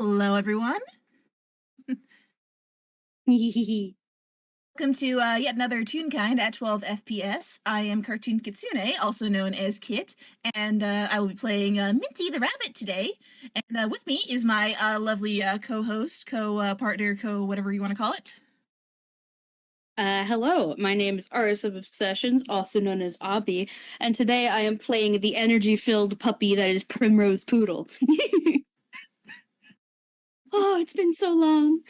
Hello, everyone. Welcome to yet another Toonkind at 12 FPS. I am CartoonKitsune, also known as Kit, and I will be playing Minty the Rabbit today. And with me is my lovely co-host, co-partner, whatever you want to call it. Hello, my name is Aris of Obsessions, also known as Abby, and today I am playing the energy-filled puppy that is Primrose Poodle. Oh, it's been so long.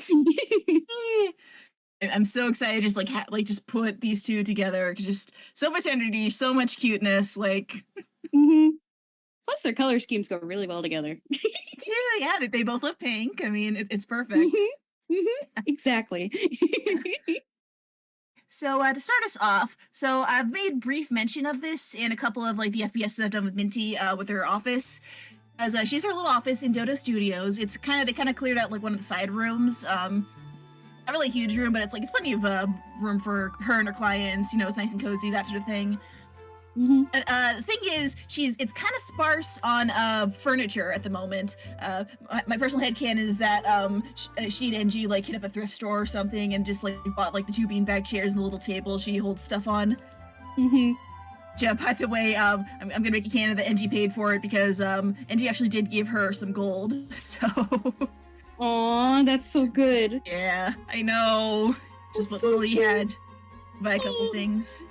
I'm so excited, just just put these two together. Just so much energy, so much cuteness, like. Plus, their color schemes go really well together. yeah, they both look pink. I mean, it's perfect. Exactly. So to start us off, so I've made brief mention of this in a couple of the FPSs I've done with Minty with her office, as she's her little office in Dodo Studios. It's they kind of cleared out one of the side rooms. Not really a huge room, but it's plenty of room for her and her clients. You know, it's nice and cozy, that sort of thing. But the thing is, it's kind of sparse on furniture at the moment. My personal headcanon is that she and Angie hit up a thrift store or something and just bought the two beanbag chairs and the little table she holds stuff on. Yeah, by the way, I'm gonna make a canon that Angie paid for it because Angie actually did give her some gold. So. Aw, that's so good. Yeah, I know. Just what little he had. Buy a couple things.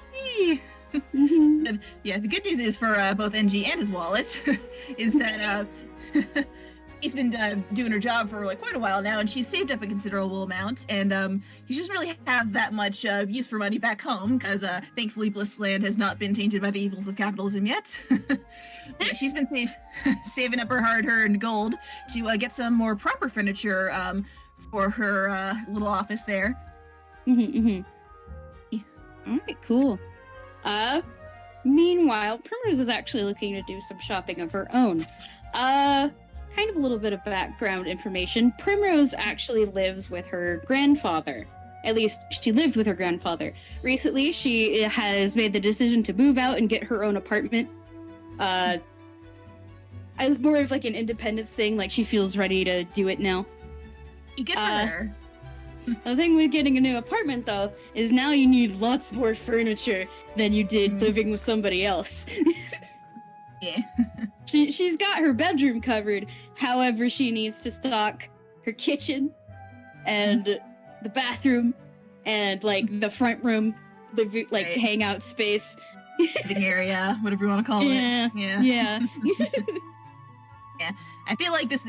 And, yeah, the good news is for both NG and his wallet is that he's been doing her job for quite a while now, and she's saved up a considerable amount, and he doesn't really have that much use for money back home because thankfully Blissland has not been tainted by the evils of capitalism yet. Yeah, she's been saving up her hard-earned gold to get some more proper furniture for her little office there. Alright, cool. Meanwhile, Primrose is actually looking to do some shopping of her own. Kind of a little bit of background information. Primrose actually lives with her grandfather. At least, she lived with her grandfather. Recently, she has made the decision to move out and get her own apartment. As more of an independence thing, she feels ready to do it now. Good for her. The thing with getting a new apartment, though, is now you need lots more furniture than you did living with somebody else. Yeah. She's got her bedroom covered, however she needs to stock her kitchen and the bathroom and the front room, right. Hangout space. Living area, whatever you want to call it. Yeah. Yeah. Yeah. I feel like this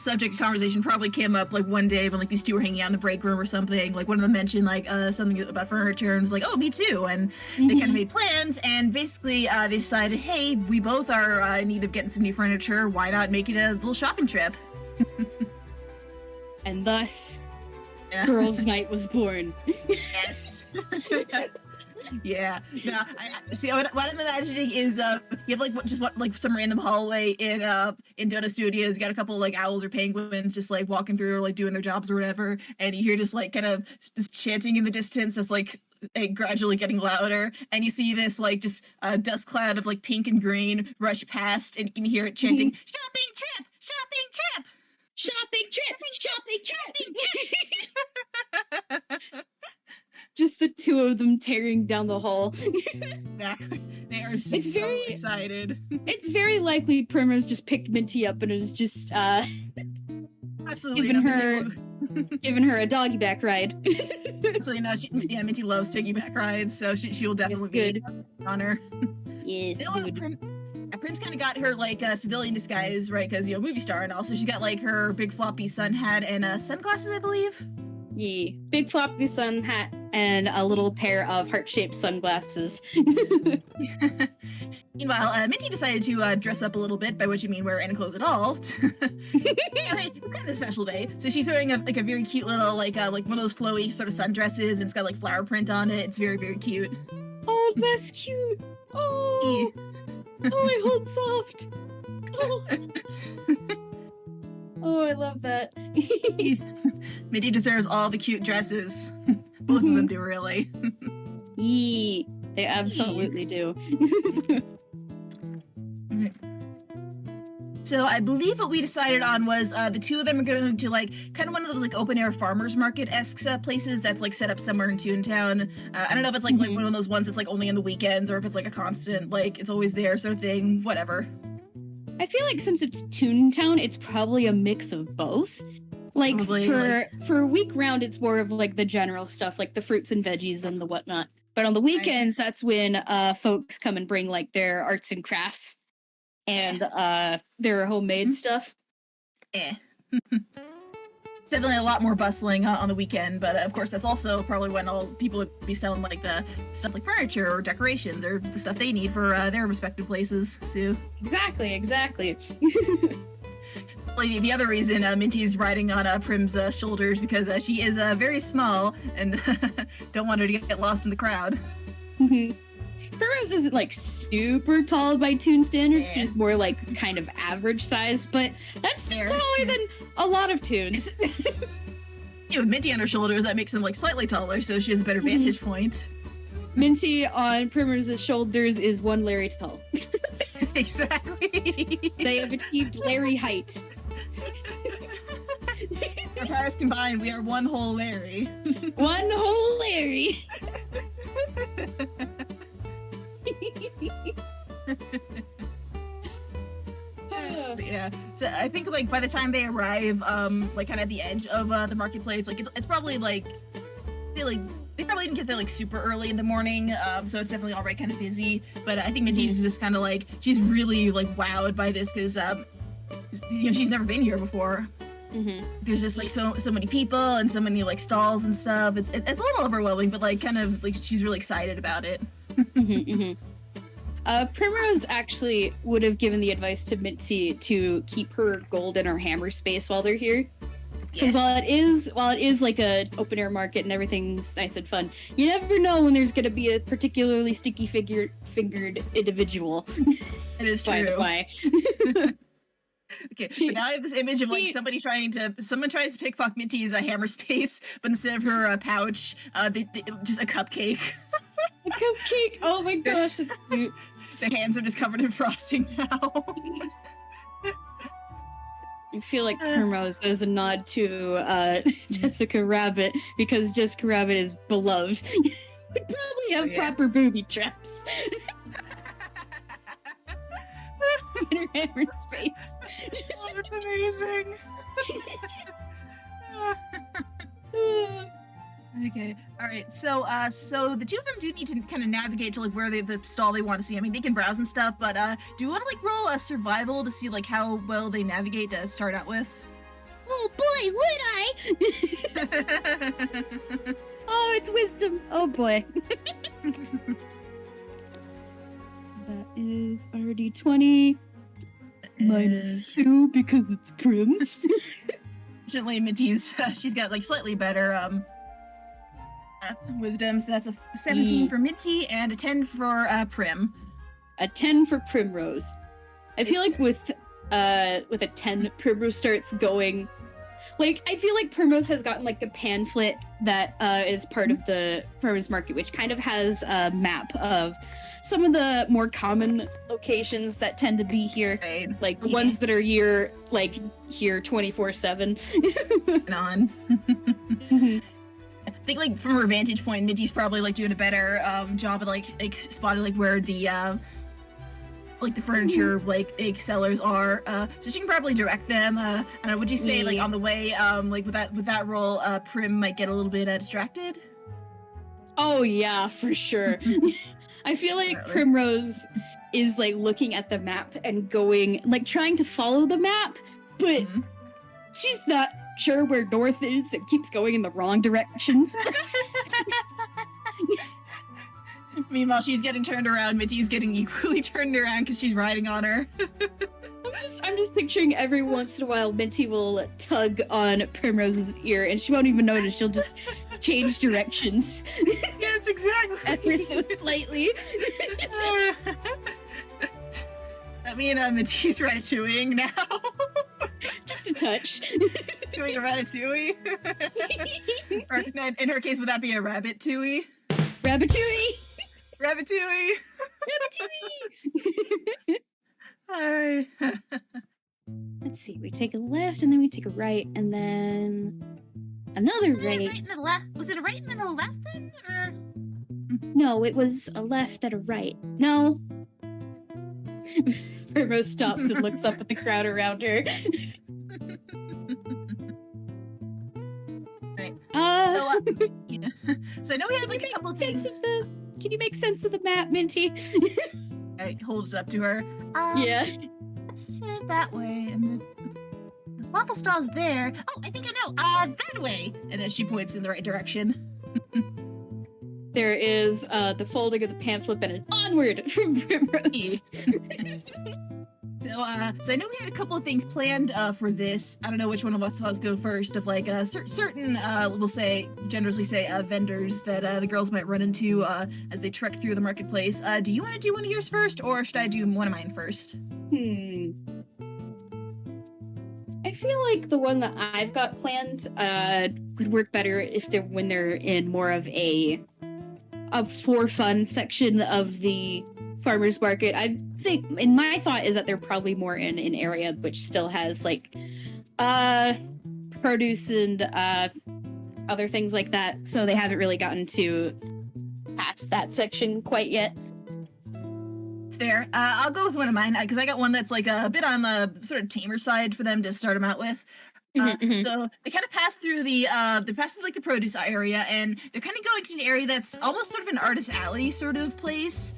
subject of conversation probably came up one day when these two were hanging out in the break room or something. One of them mentioned something about furniture and was oh, me too, and they kind of made plans, and basically they decided, hey, we both are in need of getting some new furniture. Why not make it a little shopping trip? And thus, Girls' Night was born. Yes. Yeah. No, I see. What I'm imagining is you have some random hallway in Dodo Studios. You got a couple owls or penguins just walking through or doing their jobs or whatever, and you hear just kind of just chanting in the distance. That's gradually getting louder, and you see this just dust cloud of pink and green rush past, and you can hear it chanting, "Shopping trip, shopping trip, shopping trip, shopping trip." Just the two of them tearing down the hall. Exactly. They are so excited. It's very likely Primrose just picked Minty up and is just absolutely giving her a doggy back ride. Absolutely not. Minty loves piggyback rides, so she will definitely be on her. Yes, good. Prim's kind of got her civilian disguise, right? Because movie star and all. So she got her big floppy sun hat and sunglasses, I believe. Yeah, big floppy sun hat and a little pair of heart-shaped sunglasses. Meanwhile, Minty decided to dress up a little bit, by which you mean wear any clothes at all. It's kind of a special day. So she's wearing a very cute little one of those flowy sort of sundresses, and it's got flower print on it. It's very, very cute. Oh, that's cute. Oh, I hold soft. Oh. Oh, I love that. Minty deserves all the cute dresses. Both of them do, really. Yee, they absolutely do. So I believe what we decided on was the two of them are going to like kind of one of those like open air farmers market-esque places that's like set up somewhere in Toontown. I don't know if it's like one of those ones that's like only on the weekends or if it's like a constant, like it's always there sort of thing, whatever. I feel like since it's Toontown, it's probably a mix of both. Like Probably, for week round, it's more of like the general stuff, like the fruits and veggies and the whatnot. But on the weekends, that's when folks come and bring like their arts and crafts and their homemade stuff. Definitely a lot more bustling on the weekend, but of course that's also probably when all people would be selling like the stuff like furniture or decorations or the stuff they need for their respective places. So Exactly. like, the other reason Minty's riding on Prim's shoulders because she is very small and don't want her to get lost in the crowd. Primrose isn't like super tall by Toon standards. She's more like kind of average size, but that's still taller than a lot of Toons. Yeah, with Minty on her shoulders, that makes them like slightly taller, so she has a better vantage point. Minty on Primrose's shoulders is one Larry tall. Exactly. They have achieved Larry height. Our powers combined, we are one whole Larry. One whole Larry. Yeah, so I think like by the time they arrive, like kind of at the edge of the marketplace, like it's probably like they probably didn't get there like super early in the morning, so it's definitely already kind of busy. But I think Minty is just kind of like she's really like wowed by this because you know she's never been here before. There's just like so many people and so many like stalls and stuff. It's a little overwhelming, but like kind of like she's really excited about it. Primrose actually would have given the advice to Minty to keep her gold in her hammer space while they're here. Because while it is like a open air market and everything's nice and fun, you never know when there's gonna be a particularly sticky fingered individual. It is true. Why? Okay, but now I have this image of like someone tries to pickpocket Minty's hammer space, but instead of her pouch, they just a cupcake. A cupcake! Oh my gosh, it's cute. Their hands are just covered in frosting now. I feel like Primrose is a nod to Jessica Rabbit because Jessica Rabbit is beloved. We probably have proper booby traps. In her hammer space. Oh, that's amazing. Okay, all right. So the two of them do need to kind of navigate to like where the stall they want to see. I mean, they can browse and stuff, but do you want to like roll a survival to see like how well they navigate to start out with? Oh boy, would I? Oh, it's wisdom. Oh boy. That is already 20 minus 2 because it's Prim. Fortunately, Minty's she's got like slightly better wisdom, so that's a 17 for Minty and a 10 for Prim. A 10 for Primrose. I feel like with a 10, Primrose starts going. Like, I feel like Primrose has gotten like the pamphlet that is part of the farmers market, which kind of has a map of some of the more common locations that tend to be here, Right. like the ones that are here 24/7. On. I think like from her vantage point, Minty's probably like doing a better job of like spotting like where the like the furniture like sellers are, so she can probably direct them. And would you say like on the way, like with that roll, Prim might get a little bit distracted? Oh yeah, for sure. I feel like Primrose is like looking at the map and going like trying to follow the map, but she's not sure where north is and keeps going in the wrong directions. Meanwhile, she's getting turned around. Minty's getting equally turned around because she's riding on her. I'm just picturing every once in a while Minty will tug on Primrose's ear and she won't even notice. She'll just change directions. Yes, exactly. Ever so slightly. I mean, Minty's ratatouilleing now. Just a touch. Doing a ratatouille. Or, in her case, would that be a rabbit-touille? Rabbitouille! Rabbitouille! Rabbitouille! Hi. let's see. We take a left, and then we take a right, and then another right. Was it a right and then a left then? Or... No, it was a left and a right. No. Primrose stops and looks up at the crowd around her. Right. Yeah. So I know we had like a couple of things. Can you make sense of the map, Minty? I holds up to her. Yeah. Let's do it that way, and the waffle stall's there. Oh, I think I know. That way. And then she points in the right direction. There is the folding of the pamphlet and an onward from Primrose. So I know we had a couple of things planned for this. I don't know which one of us wants to go first. Of like certain, we'll say, generously say, vendors that the girls might run into as they trek through the marketplace. Do you want to do one of yours first, or should I do one of mine first? I feel like the one that I've got planned would work better if when they're in more of a for fun section of the farmers market. I think, and my thought is that they're probably more in an area which still has like produce and other things like that, so they haven't really gotten to past that section quite yet. It's fair. I'll go with one of mine because I got one that's like a bit on the sort of tamer side for them to start them out with. So they kind of pass through like the produce area, and they're kind of going to an area that's almost sort of an artist alley sort of place.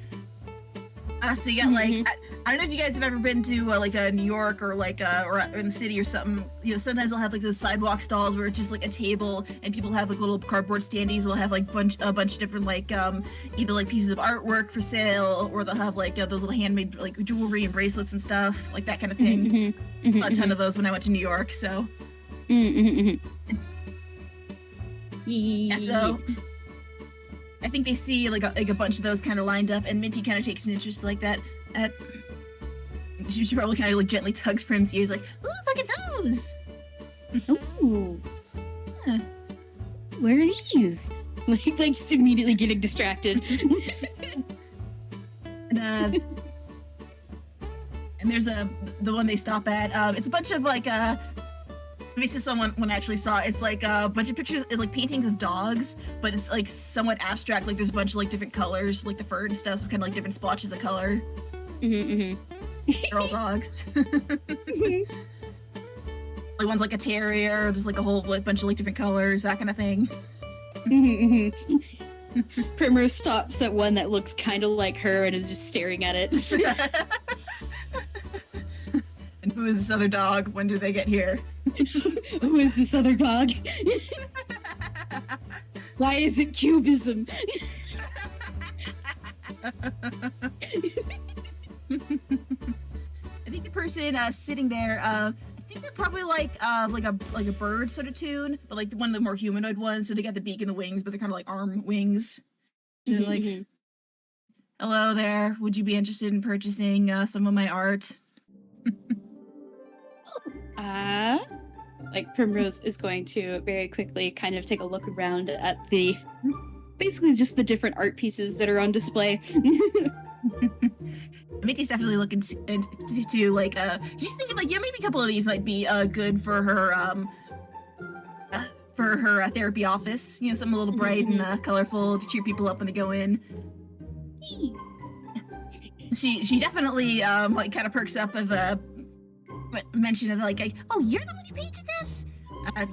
So you got like, I don't know if you guys have ever been to like a New York or like or in the city or something. You know, sometimes they'll have like those sidewalk stalls where it's just like a table and people have like little cardboard standees. They'll have like a bunch of different like either like pieces of artwork for sale, or they'll have like those little handmade like jewelry and bracelets and stuff, like that kind of thing. A ton of those when I went to New York. So. Yeah, so I think they see like a bunch of those kind of lined up, and Minty kind of takes an interest like that. She probably kind of like gently tugs Prim's ears, like, "Ooh, look at those!" Ooh, yeah. Where are these? Like just immediately getting distracted. And there's the one they stop at. It's a bunch of like Maybe someone actually saw it. It's like a bunch of pictures, like paintings of dogs, but it's like somewhat abstract. Like there's a bunch of like different colors, like the fur and stuff. So it's kind of like different splotches of color. They're all dogs. Like one's like a terrier. There's like a whole like bunch of like different colors, that kind of thing. Primrose stops at one that looks kind of like her and is just staring at it. And who is this other dog? When did they get here? Who is this other dog? Why is it cubism? I think the person sitting there, I think they're probably like a bird sort of tune, but like one of the more humanoid ones. So they got the beak and the wings, but they're kind of like arm wings. So like, hello there. Would you be interested in purchasing some of my art? Like Primrose is going to very quickly kind of take a look around at basically just the different art pieces that are on display. Minty's definitely looking to like, she's thinking like, yeah, maybe a couple of these might be good for her therapy office. You know, something a little bright and colorful to cheer people up when they go in. She definitely like kind of perks up at the mention of like, oh, you're the one who painted this?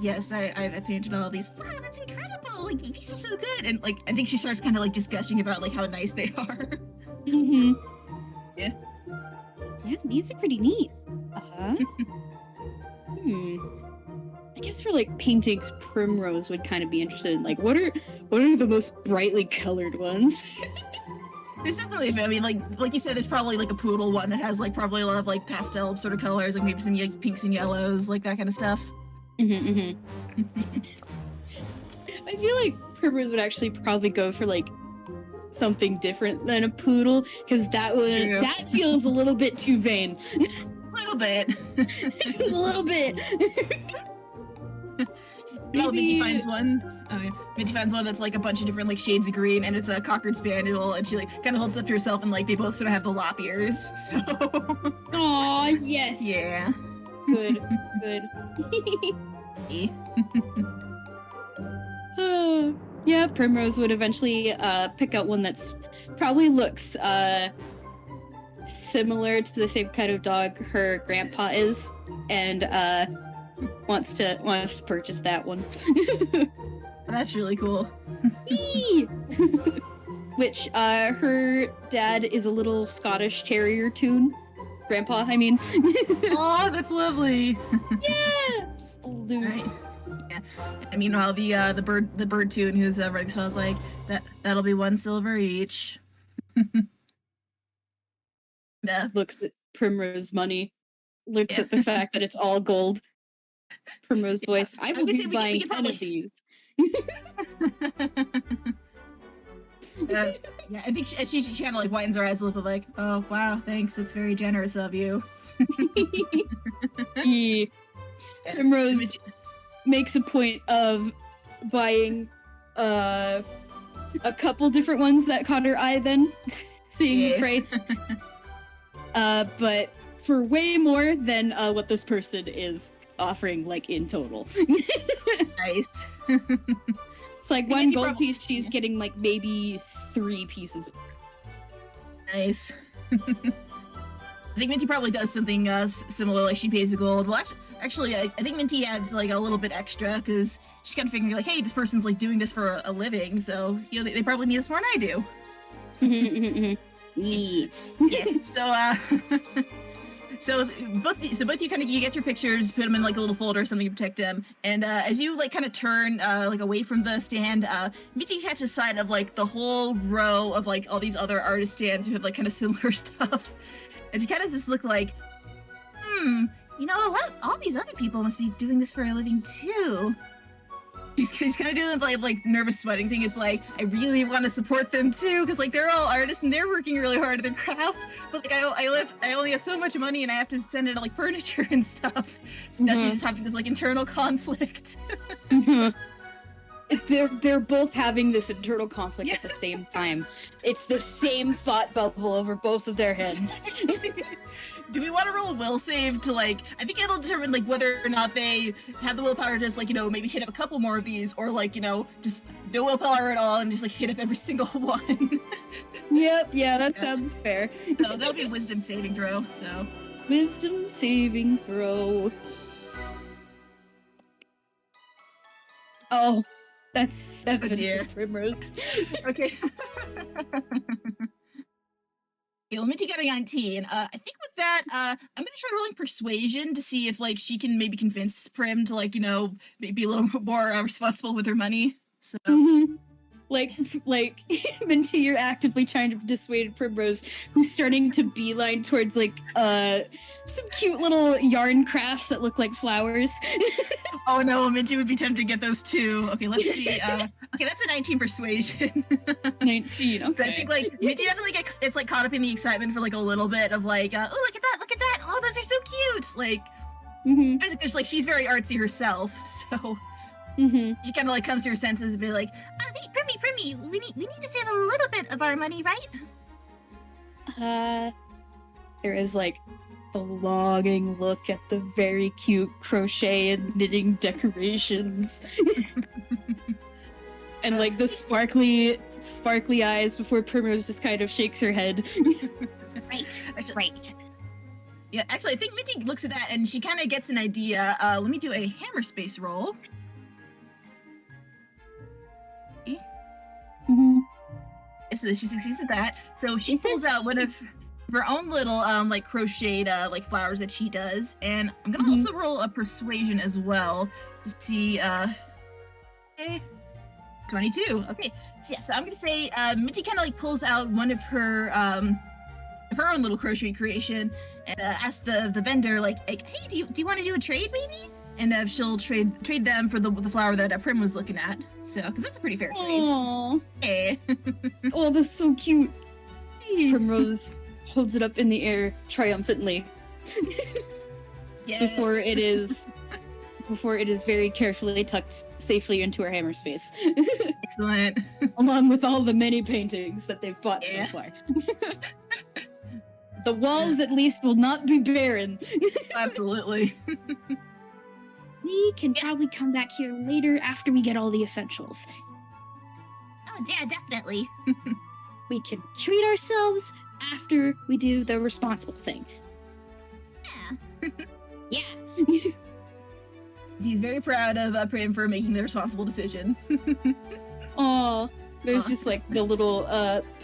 Yes, I painted all these. Wow, that's incredible! Like these are so good, and like I think she starts kind of like just gushing about like how nice they are. Yeah, these are pretty neat. I guess for like paintings, Primrose would kind of be interested in like what are the most brightly colored ones. There's definitely, I mean, like you said, there's probably like a Poodle one that has like probably a lot of like pastel sort of colors, like maybe some pinks and yellows, like that kind of stuff. I feel like Primrose would actually probably go for like something different than a Poodle, because that feels a little bit too vain. A little bit. A little bit. Well, Minty finds one. Minty finds one that's like a bunch of different like shades of green, and it's a Cocker Spaniel, and she like kind of holds it up to herself, and like they both sort of have the lop ears. So. Aw, yes. Yeah. Good, good. Yeah, Primrose would eventually pick out one that's probably looks similar to the same kind of dog her grandpa is, and wants to purchase that one. That's really cool. Which her dad is a little Scottish Terrier Toon. Grandpa, I mean. Oh, that's lovely. Yeah, just a little dude. Right. Yeah. And meanwhile, the bird Toon who's running so I was like, that'll be 1 silver each. Yeah. Looks at Primrose money. Looks at the fact that it's all gold. Primrose voice. I will be buying 10 of these. Yeah, I think she kind of like widens her eyes a little bit, like, oh wow, thanks, that's very generous of you. Primrose makes a point of buying a couple different ones that caught her eye then, seeing the price. But for way more than what this person is offering, like, in total. Nice. It's like one gold piece, she's getting like maybe 3 pieces. Nice. I think Minty probably does something similar, like she pays the gold. Well, actually, I think Minty adds like a little bit extra because she's kind of figuring like, hey, this person's like doing this for a living, so you know they probably need us more than I do. Yeah. So both you kind of you get your pictures, put them in like a little folder or something to protect them, and as you like kind of turn like away from the stand, Minty catches sight of like the whole row of like all these other artist stands who have like kind of similar stuff, and she kind of just look like, you know, all these other people must be doing this for a living too. She's kind of doing like nervous sweating thing. It's like, I really want to support them too, because like they're all artists and they're working really hard at their craft. But like I only have so much money and I have to spend it on like furniture and stuff. So now she's just having this like internal conflict. They're both having this internal conflict at the same time. It's the same thought bubble over both of their heads. Do we want to roll a will save to like, I think it'll determine like whether or not they have the willpower to just like, you know, maybe hit up a couple more of these, or like, you know, just no willpower at all and just like hit up every single one. Yep, yeah, that sounds fair. So that'll be a wisdom saving throw, so. Wisdom saving throw. Oh, that's 7 for Primrose. Okay. Okay, Minty got a 19. I think with that, I'm gonna try rolling persuasion to see if like she can maybe convince Prim to like, you know, be a little more responsible with her money. So. Like Minty, you're actively trying to dissuade Primrose, who's starting to beeline towards like some cute little yarn crafts that look like flowers. Oh no, Minty would be tempted to get those too. Okay, let's see. Okay, that's a 19 persuasion. 19. Okay. So I think like Minty definitely gets like caught up in the excitement for like a little bit of like, oh look at that, oh those are so cute. Like, just like she's very artsy herself, so. She kind of like comes to her senses and be like, Primmy, we need to save a little bit of our money, right? There is like the longing look at the very cute crochet and knitting decorations. And like the sparkly eyes before Primrose just kind of shakes her head. Right. Yeah, actually, I think Minty looks at that and she kind of gets an idea. Let me do a hammer space roll. So she succeeds at that. So she pulls out one of her own little like crocheted like flowers that she does, and I'm gonna also roll a persuasion as well to see. Okay, 22. Okay, so yeah, so I'm gonna say Minty kind of like pulls out one of her own little crochet creation and asks the vendor like, hey, do you want to do a trade maybe? And she'll trade them for the flower that Prim was looking at. So, because that's a pretty fair trade. Aww. Hey. Oh, that's so cute. Primrose holds it up in the air triumphantly. Yes. Before it is very carefully tucked safely into her hammer space. Excellent. Along with all the many paintings that they've bought so far. The walls at least will not be barren. Absolutely. We can probably come back here later after we get all the essentials. Oh, yeah, definitely. We can treat ourselves after we do the responsible thing. Yeah. Yeah. He's very proud of Prim for making the responsible decision. Oh, there's just like the little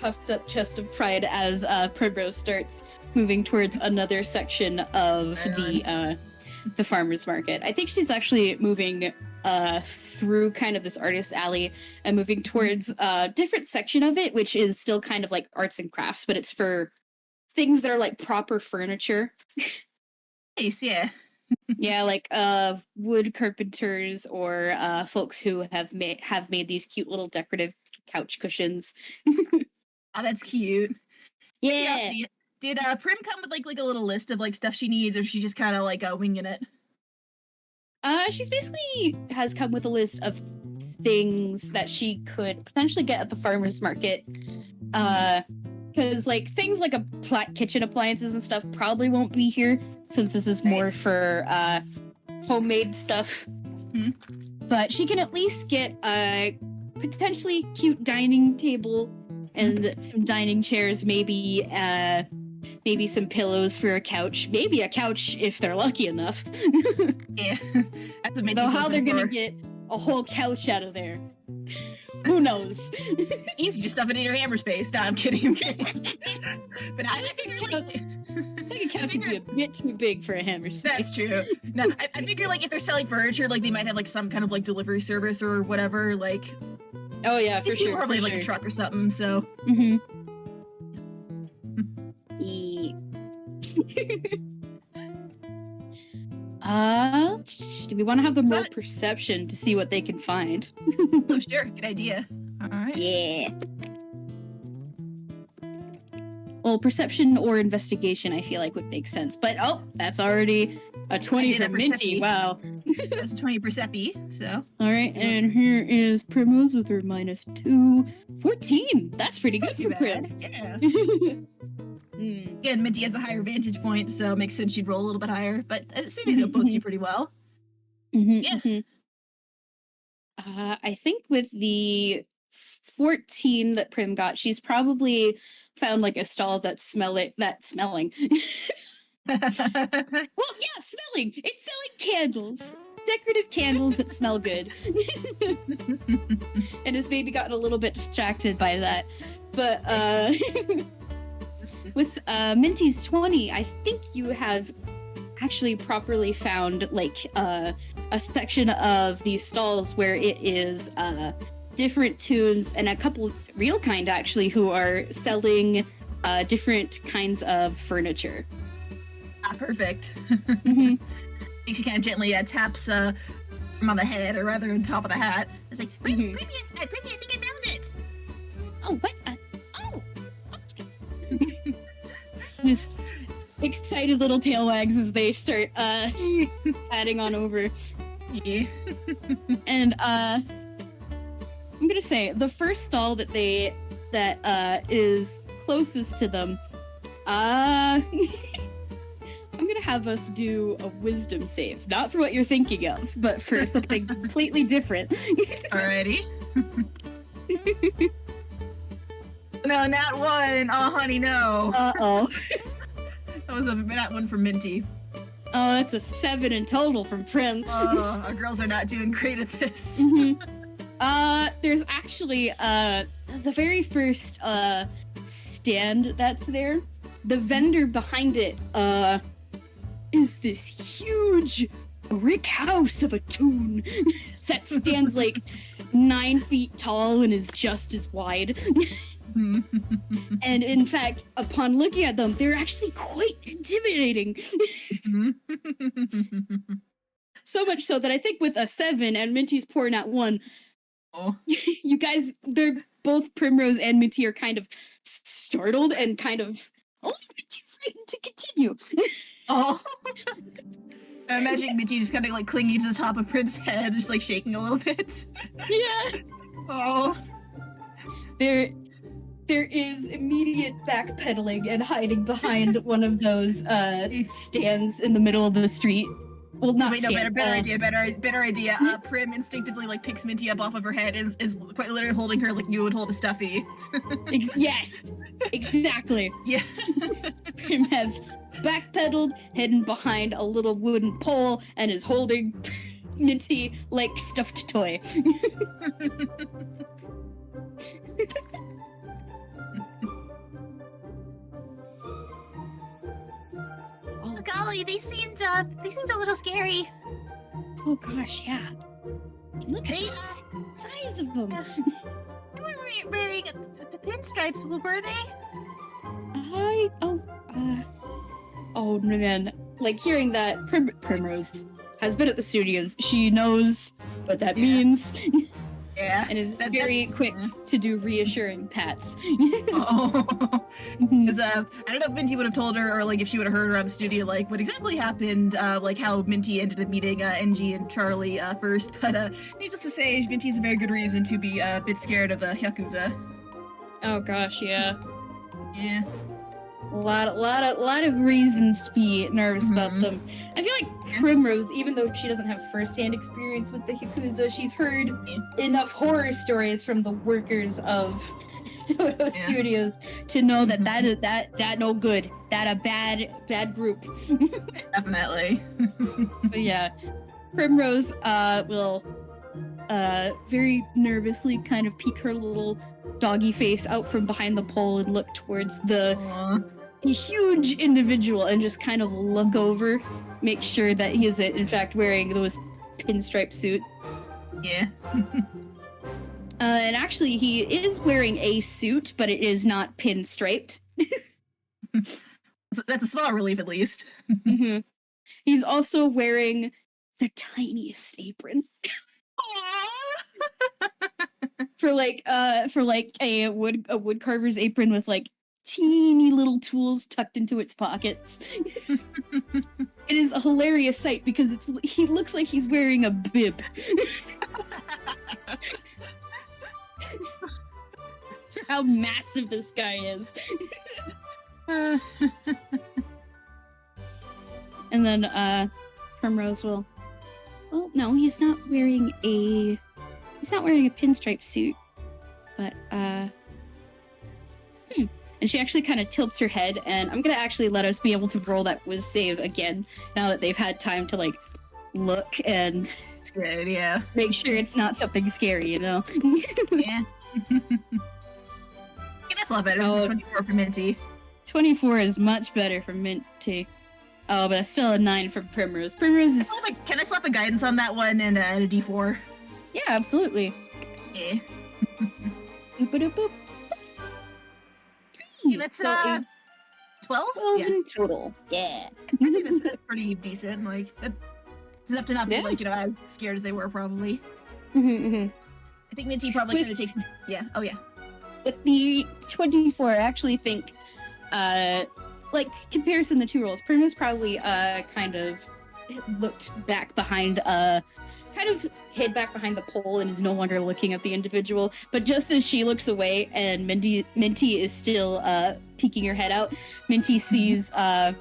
puffed up chest of pride as Primrose starts moving towards another section of the farmer's market. I think she's actually moving through kind of this artist alley and moving towards a different section of it, which is still kind of like arts and crafts, but it's for things that are like proper furniture. Nice, yeah. Yeah, like wood carpenters or folks who have made these cute little decorative couch cushions. Oh, that's cute. Yeah. Curiosity, did Prim come with like a little list of like stuff she needs, or is she just kind of like winging it? She's basically has come with a list of things that she could potentially get at the farmer's market. Because like things like kitchen appliances and stuff probably won't be here, since this is more for homemade stuff. Mm-hmm. But she can at least get a potentially cute dining table and some dining chairs, maybe some pillows for a couch, maybe a couch if they're lucky enough. Yeah. That's what Though how they're gonna get a whole couch out of there, who knows? Easy, just stuff it in your hammer space. No, I'm kidding. I'm kidding. But I figure like, I think a couch would be a bit too big for a hammer space. That's true. No, I figure like if they're selling furniture, like they might have like some kind of like delivery service or whatever. Like, oh yeah, for sure. Probably for like sure. a truck or something. So. Mm-hmm. Do we want to have them roll perception to see what they can find? Oh, sure. Good idea. All right. Yeah. Well, perception or investigation, I feel like would make sense. But that's already a 20 from Minty. Wow. That's 20 Percepi, so. All right, and here is Primrose with her -2. 14. That's pretty good for Prim. Yeah. Mm. Again, Minty has a higher vantage point, so it makes sense she'd roll a little bit higher. But I see they both do pretty well. Yeah. I think with the 14 that Prim got, she's probably found like a stall that's smelling. Well, yeah, smelling. It's selling candles, decorative candles that smell good, and has maybe gotten a little bit distracted by that. But with Minty's 20, I think you have actually properly found like a section of these stalls where it is different tunes and a couple real kind actually who are selling different kinds of furniture. Ah, perfect. Mm-hmm. She kind of gently taps him on the head, or rather on top of the hat. It's like, Primmy, I think I found it. Oh, what? Just excited little tail wags as they start padding on over. Yeah. And I'm gonna say the first stall that is closest to them, I'm gonna have us do a wisdom save. Not for what you're thinking of, but for something completely different. Alrighty. No, not one. Oh, honey, no. Uh-oh. That was not one from Minty. Oh, that's a 7 in total from Prim. Oh, our girls are not doing great at this. Mm-hmm. There's actually, the very first, stand that's there, the vendor behind it, is this huge brick house of a toon that stands like 9 feet tall and is just as wide. And in fact, upon looking at them, they're actually quite intimidating. So much so that I think with a 7 and Minty's poor nat 1, you guys, they're both Primrose and Minty are kind of startled and kind of a little bit too frightened to continue. Oh. I'm imagining Minty just kind of like clinging to the top of Prim's head, just like shaking a little bit. Yeah. Oh. there is immediate backpedaling and hiding behind one of those stands in the middle of the street. Well, not Wait, no, stands. better idea. Prim instinctively like picks Minty up off of her head and is quite literally holding her like you would hold a stuffy. Yes, exactly. Yeah. Prim has backpedaled, hidden behind a little wooden pole, and is holding Minty like stuffed toy. Oh golly, they seemed a little scary. Oh gosh, yeah. Look at the size of them. They weren't wearing pinstripes, were they? Oh man. Like hearing that Primrose has been at the studios. She knows what that means. Yeah. And is very quick to do reassuring pats. Oh. Because I don't know if Minty would have told her, or like if she would have heard around the studio, like what exactly happened, like how Minty ended up meeting NG and Charlie first. But needless to say, Minty has a very good reason to be a bit scared of the Yakuza. Oh gosh, yeah. Yeah. A lot of reasons to be nervous about them. I feel like Primrose, even though she doesn't have first-hand experience with the Yakuza, she's heard enough horror stories from the workers of Dodo Studios to know that that no good. That a bad group. Definitely. So yeah, Primrose will very nervously kind of peek her little doggy face out from behind the pole and look towards the huge individual and just kind of look over, make sure that he is in fact wearing those pinstripe suit. Yeah. And actually he is wearing a suit, but it is not pinstriped. That's a small relief at least. Mm-hmm. He's also wearing the tiniest apron. for like a wood carver's apron with like teeny little tools tucked into its pockets. It is a hilarious sight because he looks like he's wearing a bib. For how massive this guy is. And then Primrose will, well, no, he's not wearing a pinstripe suit, but and she actually kind of tilts her head, and I'm gonna actually let us be able to roll that whiz save again now that they've had time to like look and It's good, yeah. make sure it's not something scary, you know. Yeah. Yeah, that's a lot better. So, 24 for Minty. 24 is much better for Minty. Oh, but still a 9 for Primrose. Primrose is... Can I slap a guidance on that one and a D4? Yeah, absolutely. Yeah. Boop-a-doop-boop. That's so 12? 12 Yeah. in total. Yeah. I think that's pretty decent. Like, it's enough to not be, like, as scared as they were, probably. Mm-hmm. I think Minty probably kind of takes... Yeah. Oh, yeah. With the 24, I actually think, like, comparison the two rolls, Primrose probably, kind of looked back behind, kind of hid back behind the pole and is no longer looking at the individual. But just as she looks away and Minty is still, peeking her head out, Minty sees, a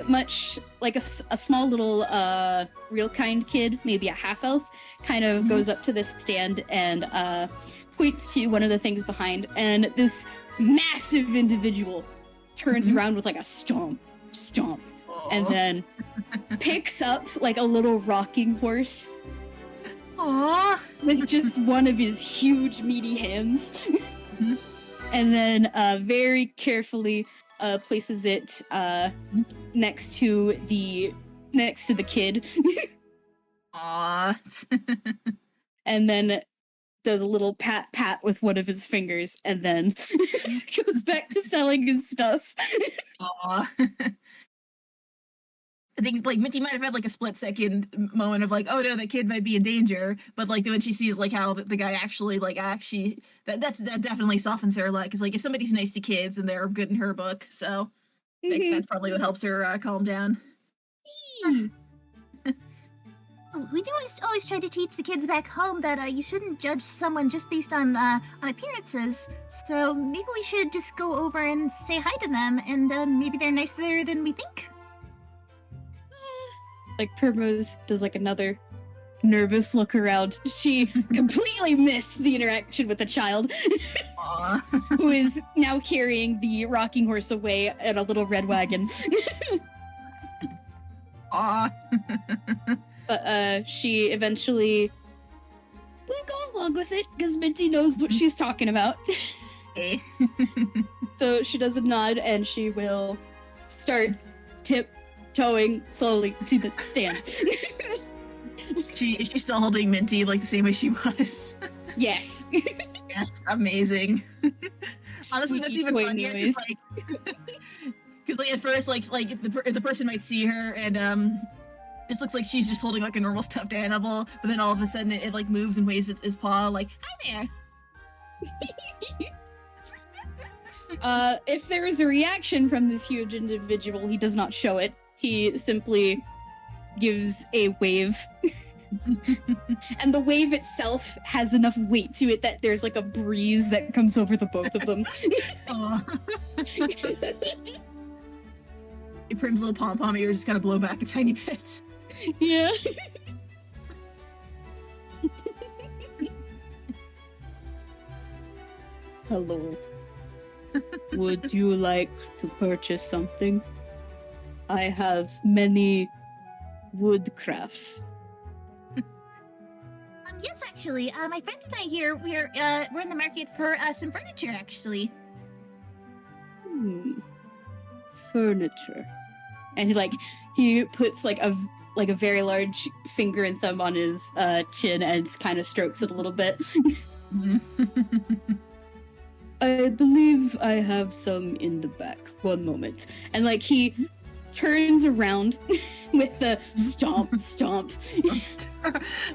much, like, a small little, real kind kid, maybe a half-elf, kind of goes up to this stand and, points to one of the things behind, and this massive individual turns around with like a stomp, and then picks up like a little rocking horse with just one of his huge meaty hands, and then very carefully places it next to the kid. And then does a little pat with one of his fingers, and then goes back to selling his stuff. Aw. I think, like, Minty might have had, like, a split-second moment of, like, oh, no, that kid might be in danger, but, like, when she sees, like, how the guy actually, like, that definitely softens her, like, because, like, if somebody's nice to kids, and they're good in her book, so I think that's probably what helps her calm down. We do always try to teach the kids back home that you shouldn't judge someone just based on appearances. So maybe we should just go over and say hi to them, and maybe they're nicer than we think. Like Primrose does like another nervous look around. She completely missed the interaction with the child, who is now carrying the rocking horse away in a little red wagon. Aw. But she eventually will go along with it because Minty knows what she's talking about. Okay. So she does a nod and she will start tiptoeing slowly to the stand. Is she still holding Minty like the same way she was? Yes. Yes, amazing. Honestly, that's even funnier because like at first like the person might see her and just looks like she's just holding like a normal stuffed animal, but then all of a sudden it like moves and waves its paw like, hi there. If there is a reaction from this huge individual, he does not show it. He simply gives a wave. And the wave itself has enough weight to it that there's like a breeze that comes over the both of them. Prim's little pom-pom ears just kind of blow back a tiny bit. Yeah. Hello. Would you like to purchase something? I have many wood crafts. Yes, actually, my friend and I here, we're in the market for some furniture, actually. Furniture. And he puts like a very large finger and thumb on his chin and kind of strokes it a little bit. I believe I have some in the back. One moment. And like he turns around with the stomp.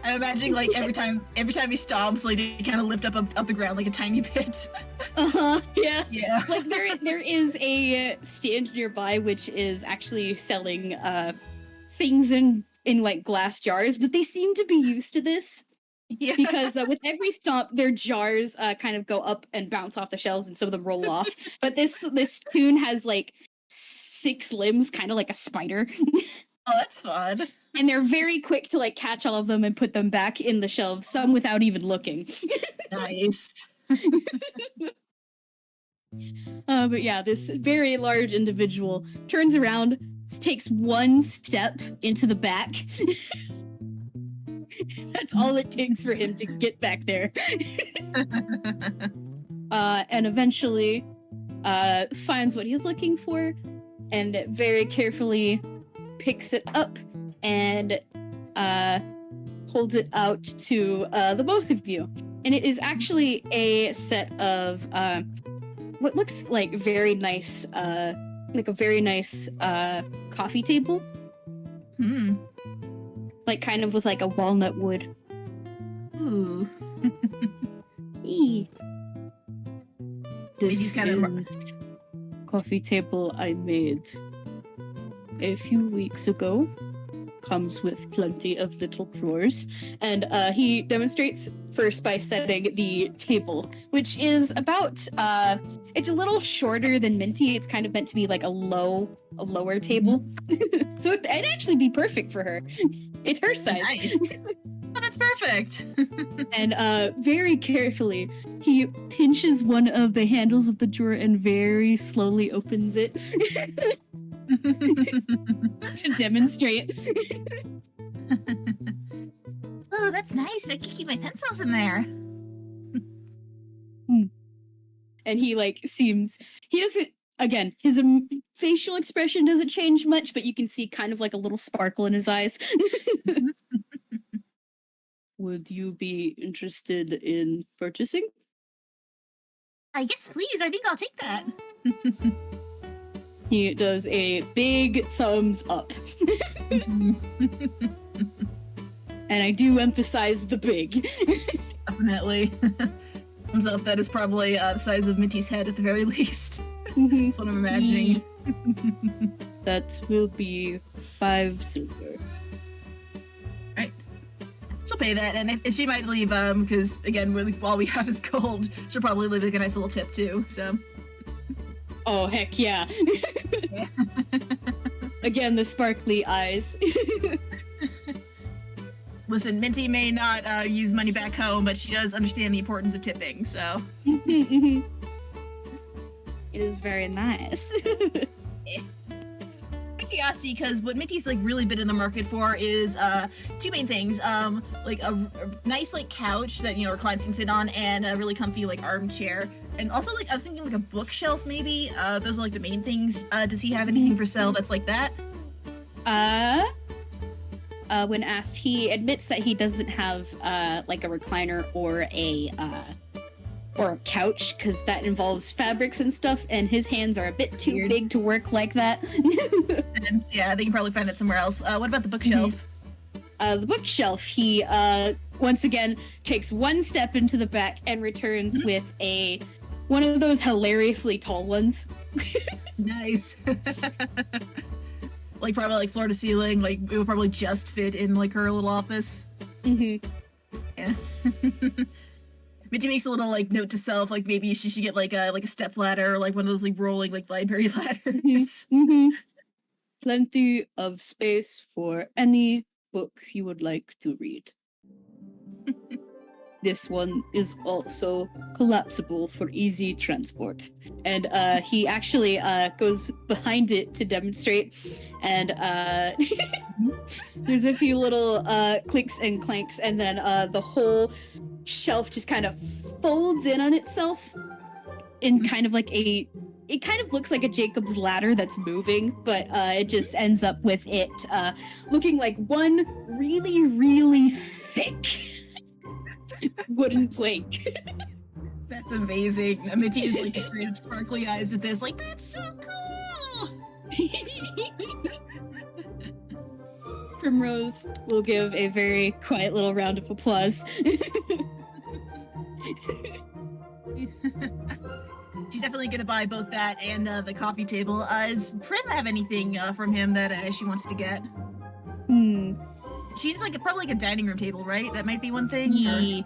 I'm imagining like every time he stomps, like they kind of lift up the ground like a tiny bit. Yeah. Yeah. Like there is a stand nearby which is actually selling things in like glass jars, but they seem to be used to this. Yeah. Because with every stomp, their jars kind of go up and bounce off the shelves, and some of them roll off. But this Toon has like 6 limbs, kind of like a spider. Oh, that's fun. And they're very quick to like catch all of them and put them back in the shelves, some without even looking. Nice. But yeah, this very large individual turns around, takes one step into the back. That's all it takes for him to get back there. And eventually finds what he's looking for and very carefully picks it up and holds it out to the both of you. And it is actually a set of what looks like very nice, like a very nice coffee table. Like kind of with like a walnut wood. Ooh. This is coffee table I made a few weeks ago. Comes with plenty of little drawers. And he demonstrates first by setting the table, which is about it's a little shorter than Minty. It's kind of meant to be like a lower table. So it'd actually be perfect for her. It's her size. Nice. Oh, that's perfect. And very carefully, he pinches one of the handles of the drawer and very slowly opens it. To demonstrate. Oh, that's nice. I can keep my pencils in there. And he he doesn't, again, his facial expression doesn't change much, but you can see kind of like a little sparkle in his eyes. Would you be interested in purchasing? Yes, please. I think I'll take that. He does a big thumbs up. And I do emphasize the big. Definitely. Thumbs up, that is probably the size of Minty's head at the very least. That's what I'm imagining. That will be 5 silver. Right. she'll pay that, and she might leave because again, while we have his gold, she'll probably leave like a nice little tip too. So. Oh heck yeah! Yeah. Again, the sparkly eyes. Listen, Minty may not use money back home, but she does understand the importance of tipping. So. It is very nice. Curiosity, because what Minty's like really been in the market for is two main things, like a nice like couch that her clients can sit on, and a really comfy like armchair, and also like I was thinking like a bookshelf maybe. Those are like the main things. Does he have anything for sale that's like that? When asked, he admits that he doesn't have like a recliner or a couch, because that involves fabrics and stuff, and his hands are a bit too big to work like that. Yeah, they can probably find it somewhere else. What about the bookshelf? The bookshelf, he once again takes one step into the back and returns with one of those hilariously tall ones. Nice. Like probably like floor to ceiling, like it would probably just fit in like her little office. Yeah. Minty makes a little like note to self, like maybe she should get like a step ladder, or like one of those like rolling like library ladders. Plenty of space for any book you would like to read. This one is also collapsible for easy transport. And he actually goes behind it to demonstrate. And there's a few little clicks and clanks, and then the whole shelf just kind of folds in on itself in kind of like it kind of looks like a Jacob's ladder that's moving, but it just ends up with it looking like one really, really thick wooden plank. That's amazing. Minty is like straight up sparkly eyes at this, like, that's so cool! Primrose will give a very quiet little round of applause. She's definitely gonna buy both that and the coffee table. Does Prim have anything from him that she wants to get? She's like probably like a dining room table, right? That might be one thing. Yeah.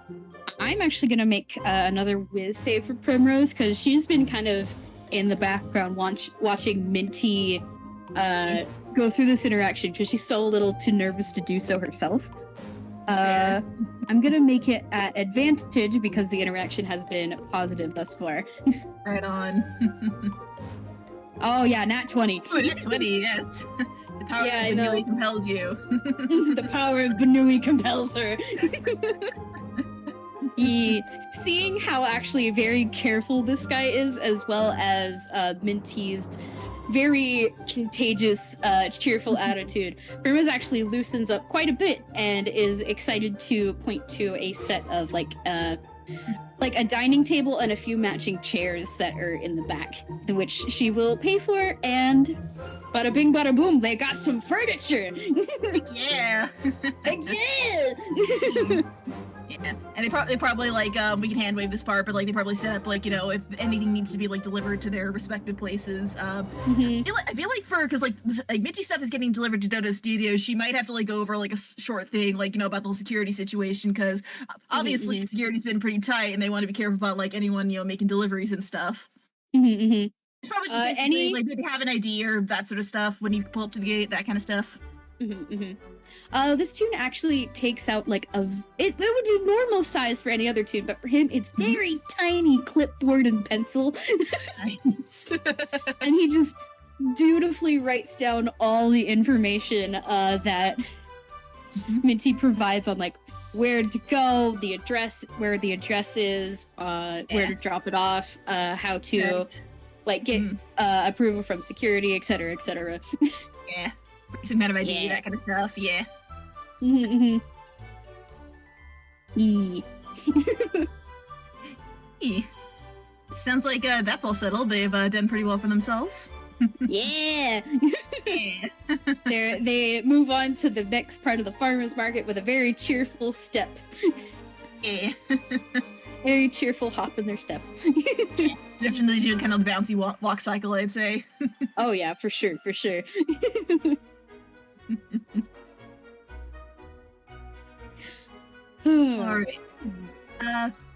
I'm actually gonna make another whiz save for Primrose, because she's been kind of in the background watching Minty go through this interaction, because she's still a little too nervous to do so herself. I'm gonna make it at advantage because the interaction has been positive thus far. Right on. Oh yeah, nat 20. Ooh, nat 20, yes. The power of Benui compels you. The power of Benui compels her. Seeing how actually very careful this guy is, as well as Minty's very contagious, cheerful attitude, Primrose actually loosens up quite a bit and is excited to point to a set of like a dining table and a few matching chairs that are in the back, which she will pay for, and bada bing bada boom, they got some furniture. Yeah. Yeah. Yeah, and they probably like we can hand wave this part, but like they probably set up like if anything needs to be like delivered to their respective places. I feel like because like Minty stuff is getting delivered to Dodo Studios, she might have to like go over like a short thing like about the whole security situation, because obviously security's been pretty tight and they want to be careful about like anyone making deliveries and stuff. It's probably just like maybe have an ID or that sort of stuff when you pull up to the gate, that kind of stuff. This tune actually takes out like it would be normal size for any other tune, but for him it's very tiny clipboard and pencil. Nice. And he just dutifully writes down all the information that Minty provides on like where to go, the address, where the address is, where to drop it off, how to like get approval from security, etc., etc. Yeah. Some kind of ID, that kind of stuff, yeah. Sounds like that's all settled. They've done pretty well for themselves. Yeah. They move on to the next part of the farmer's market with a very cheerful step. Yeah. Very cheerful hop in their step. Yeah. Definitely doing kind of the bouncy walk cycle, I'd say. Oh yeah, for sure. All right.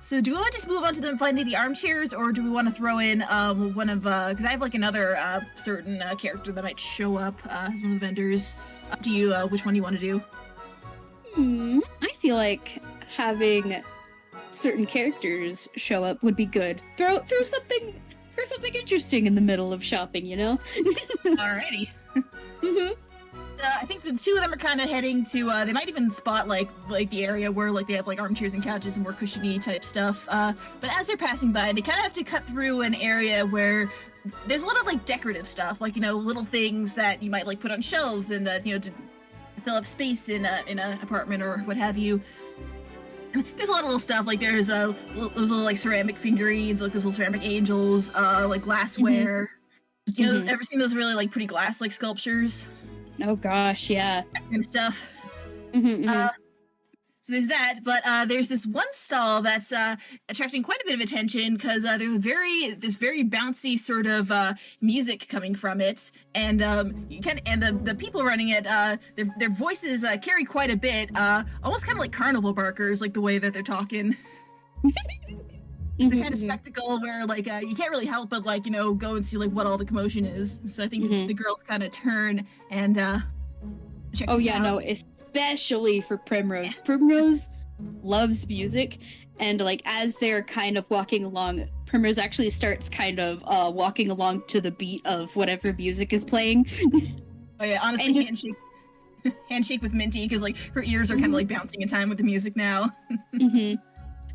So do we want to just move on to them finding the armchairs, or do we want to throw in one of because I have like another certain character that might show up as one of the vendors. Up to you which one you want to do. I feel like having certain characters show up would be good. Throw something interesting in the middle of shopping, you know? Alrighty. I think the two of them are kind of heading to. They might even spot like the area where like they have like armchairs and couches and more cushiony type stuff. But as they're passing by, they kind of have to cut through an area where there's a lot of like decorative stuff, like little things that you might like put on shelves and to fill up space in a apartment or what have you. There's a lot of little stuff, like there's those little like ceramic figurines, like those little ceramic angels, like glassware. Ever seen those really like pretty glass like sculptures? Oh gosh, yeah. And stuff. So there's that, but there's this one stall that's attracting quite a bit of attention because there's very bouncy sort of music coming from it, and the people running it, their voices carry quite a bit, almost kind of like carnival barkers, like the way that they're talking. It's a kind of spectacle where like you can't really help but like go and see like what all the commotion is. So I think the girls kind of turn and check this out. No, especially for Primrose. Primrose loves music, and like as they're kind of walking along, Primrose actually starts kind of walking along to the beat of whatever music is playing. Oh yeah, honestly, handshake with Minty because like her ears are kind of like bouncing in time with the music now.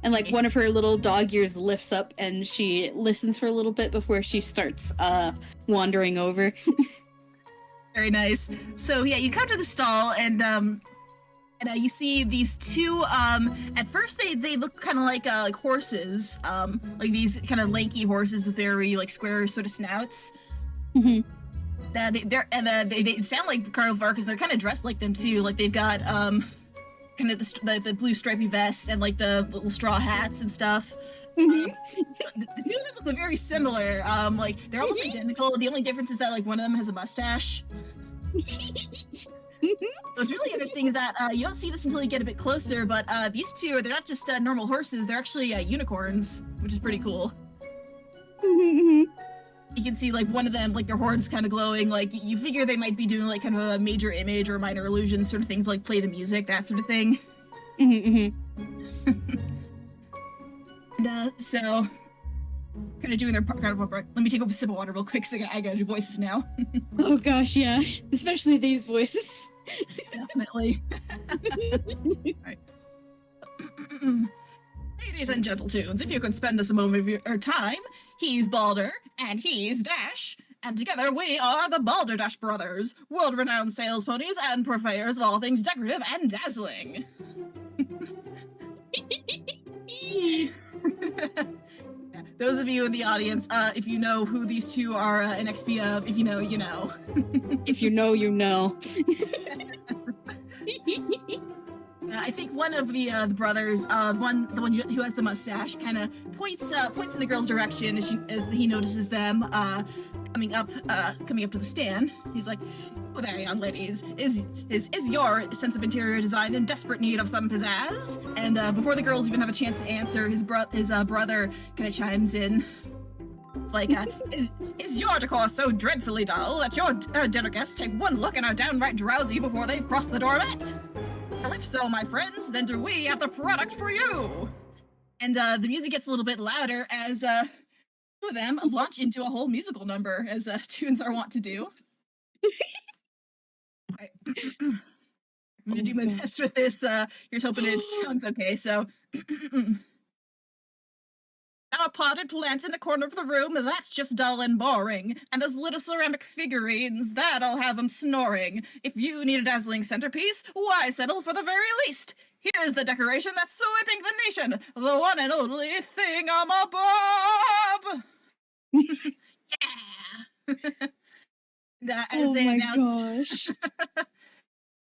And like one of her little dog ears lifts up and she listens for a little bit before she starts wandering over. Very nice. So yeah, you come to the stall and you see these two. At first, they look kind of like horses, like these kind of lanky horses with very like square sort of snouts. They sound like carnival barkers. They're kind of dressed like them too. Like they've got kind of the blue stripy vests and like the little straw hats and stuff. The two of them look very similar. Like they're almost identical. The only difference is that like one of them has a mustache. What's really interesting is that you don't see this until you get a bit closer, but these two, they're not just normal horses, they're actually unicorns, which is pretty cool. You can see like one of them, like their horns kind of glowing, like you figure they might be doing like kind of a major image or a minor illusion sort of things, like play the music, that sort of thing. And so kind of doing their carnival bark. Let me take a sip of water real quick because I gotta do voices now. Oh gosh, yeah. Especially these voices. Definitely. Alright. Ladies and gentletoons, if you could spend us a moment of your time, he's Balder, and he's Dash, and together we are the Balderdash Brothers, world-renowned sales ponies and purveyors of all things decorative and dazzling. Those of you in the audience, if you know who these two are an XP of, if you know, you know. If you know, you know. I think one of the brothers, the one who has the mustache, kind of points in the girl's direction as he notices them coming up to the stand. He's like, "Oh there, young ladies, is your sense of interior design in desperate need of some pizzazz?" And before the girls even have a chance to answer, his brother kind of chimes in. Like, is your decor so dreadfully dull that your dinner guests take one look and are downright drowsy before they've crossed the doormat? Well, if so, my friends, then do we have the product for you? And the music gets a little bit louder as two of them launch into a whole musical number, as tunes are wont to do. Right. I'm gonna do my best with this. Here's hoping it sounds okay. So, our potted plant in the corner of the room, that's just dull and boring. And those little ceramic figurines, that'll have them snoring. If you need a dazzling centerpiece, why settle for the very least? Here's the decoration that's sweeping the nation, the one and only thingamabob! Yeah! As they announce...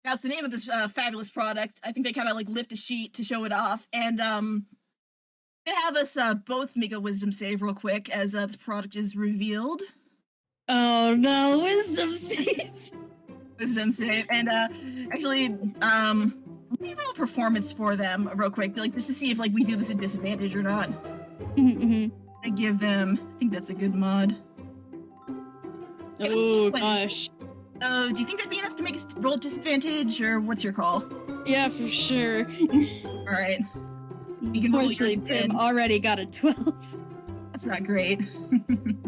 That's the name of this fabulous product. I think they kind of like lift a sheet to show it off, and have us both make a wisdom save real quick as this product is revealed. Oh no, wisdom save! Wisdom save, and actually, Let me roll a performance for them real quick, like just to see if like we do this at disadvantage or not. I give them. I think that's a good mod. Oh gosh. Oh, do you think that'd be enough to make us roll at disadvantage, or what's your call? Yeah, for sure. All right. You can roll yours Unfortunately, Prim already got a 12. That's not great.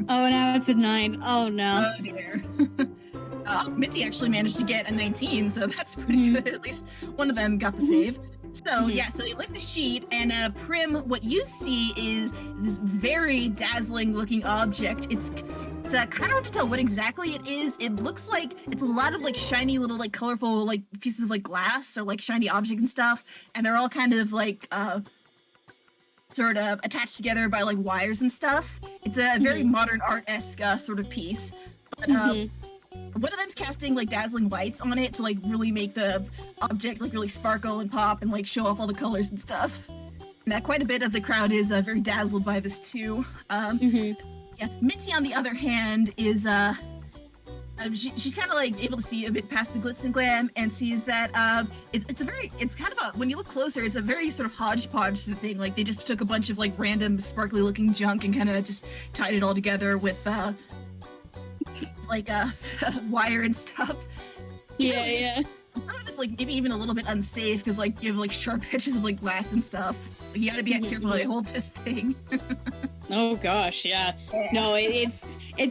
Oh, now it's a 9. Oh no. Oh dear. Minty actually managed to get a 19, so that's pretty good. At least one of them got the save. So yeah, so you lift the sheet, and Prim, what you see is this very dazzling looking object. It's kind of hard to tell what exactly it is. It looks like it's a lot of like shiny little like colorful like pieces of like glass or like shiny object and stuff, and they're all kind of like sort of attached together by like wires and stuff. It's a very modern art-esque sort of piece. But one of them's casting like dazzling lights on it to like really make the object like really sparkle and pop and like show off all the colors and stuff. And quite a bit of the crowd is very dazzled by this too. Yeah, Minty on the other hand is she's kind of like able to see a bit past the glitz and glam and sees that it's kind of a, when you look closer, it's a very sort of hodgepodge sort of thing. Like they just took a bunch of like random sparkly looking junk and kind of just tied it all together with like wire and stuff. Yeah. Some of it's like maybe even a little bit unsafe because like you have like sharp edges of like glass and stuff. Like, you gotta be careful how you hold this thing. Oh gosh, yeah. No, it's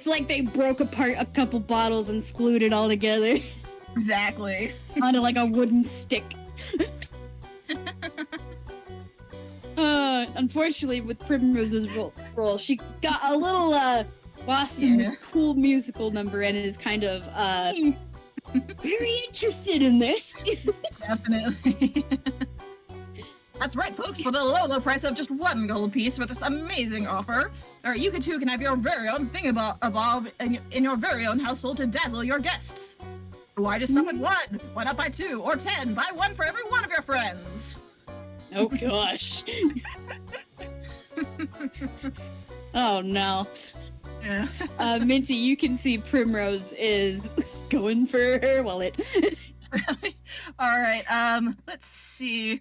like they broke apart a couple bottles and glued it all together. Exactly. Onto like a wooden stick. Unfortunately, with Primrose's role, she got a little lost in the cool musical number and is kind of very interested in this. Definitely. That's right, folks. For the low price of just 1 gold piece for this amazing offer, or you too can have your very own thingamabob in your very own household to dazzle your guests. Why just stop at 1? Why not buy 2 or 10? Buy 1 for every one of your friends. Oh gosh. Oh no. Yeah. Minty, you can see Primrose is going for her wallet. All right. Let's see.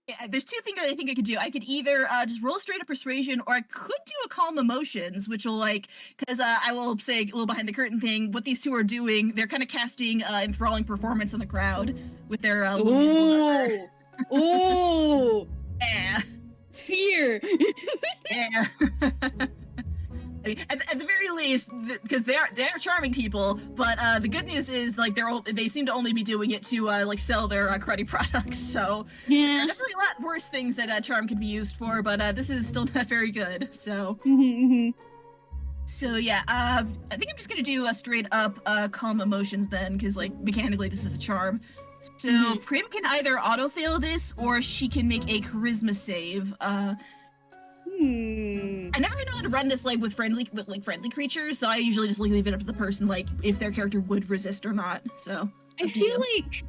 Yeah, there's 2 things that I think I could do. I could either just roll straight up persuasion, or I could do a calm emotions, which will like, because I will say a little behind the curtain thing. What these 2 are doing, they're kind of casting enthralling performance on the crowd with their little musical number. Oh, Yeah. fear. Yeah. I mean, at the very least, because they're charming people, but the good news is like they seem to only be doing it to like sell their karate products. So there Yeah. are definitely a lot worse things that charm could be used for, but this is still not very good. So so yeah, I think I'm just gonna do a straight up calm emotions then, because like mechanically this is a charm. So Prim can either autofail this, or she can make a charisma save. I never know how to run this like with friendly creatures, so I usually just leave it up to the person, like if their character would resist or not. So I feel like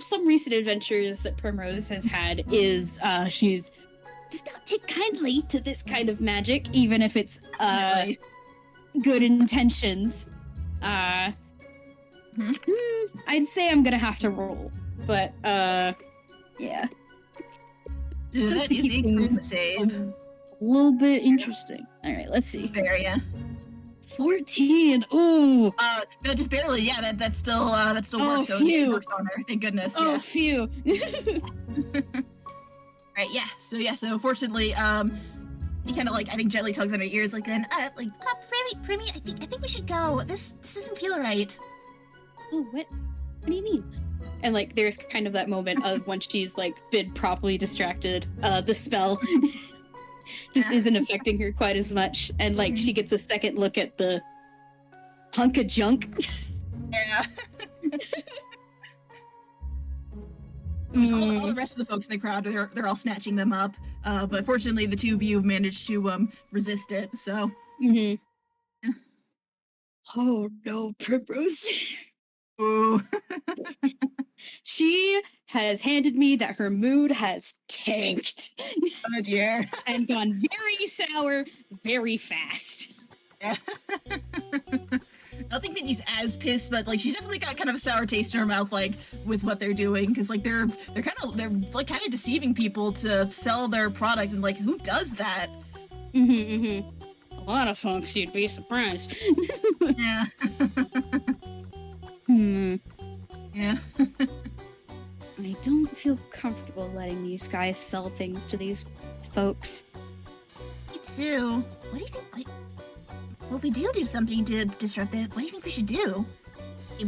some recent adventures that Primrose has had is she's does not take kindly to this kind of magic, even if it's good intentions. I'd say I'm gonna have to roll, but yeah. Dude, Just that to is a keep charisma things save. a little bit interesting. All right, let's see. It's fair, yeah. 14. Ooh. No, just barely. Yeah, that still works. So phew. it works on her. Thank goodness. Oh, Yeah. phew. Right. Yeah. So fortunately, he kind of like I think gently tugs on her ears, like Primmy, I think we should go. This doesn't feel right. Oh, what do you mean? And like there's kind of that moment of when she's like been properly distracted, the spell just isn't affecting her quite as much, and like she gets a second look at the hunk of junk. Yeah. All the rest of the folks in the crowd, they're all snatching them up, but fortunately the 2 of you managed to resist it. So. Oh no, Primrose. Ooh. She has handed me that her mood has tanked Oh dear. and gone very sour very fast. Yeah. I don't think Minty's as pissed, but like she's definitely got kind of a sour taste in her mouth, like with what they're doing, because like they're kind of deceiving people to sell their product, and like who does that? A lot of folks, you'd be surprised. Yeah. Yeah. I don't feel comfortable letting these guys sell things to these folks. Me too. What do you think? Well, if we do something to disrupt it, what do you think we should do?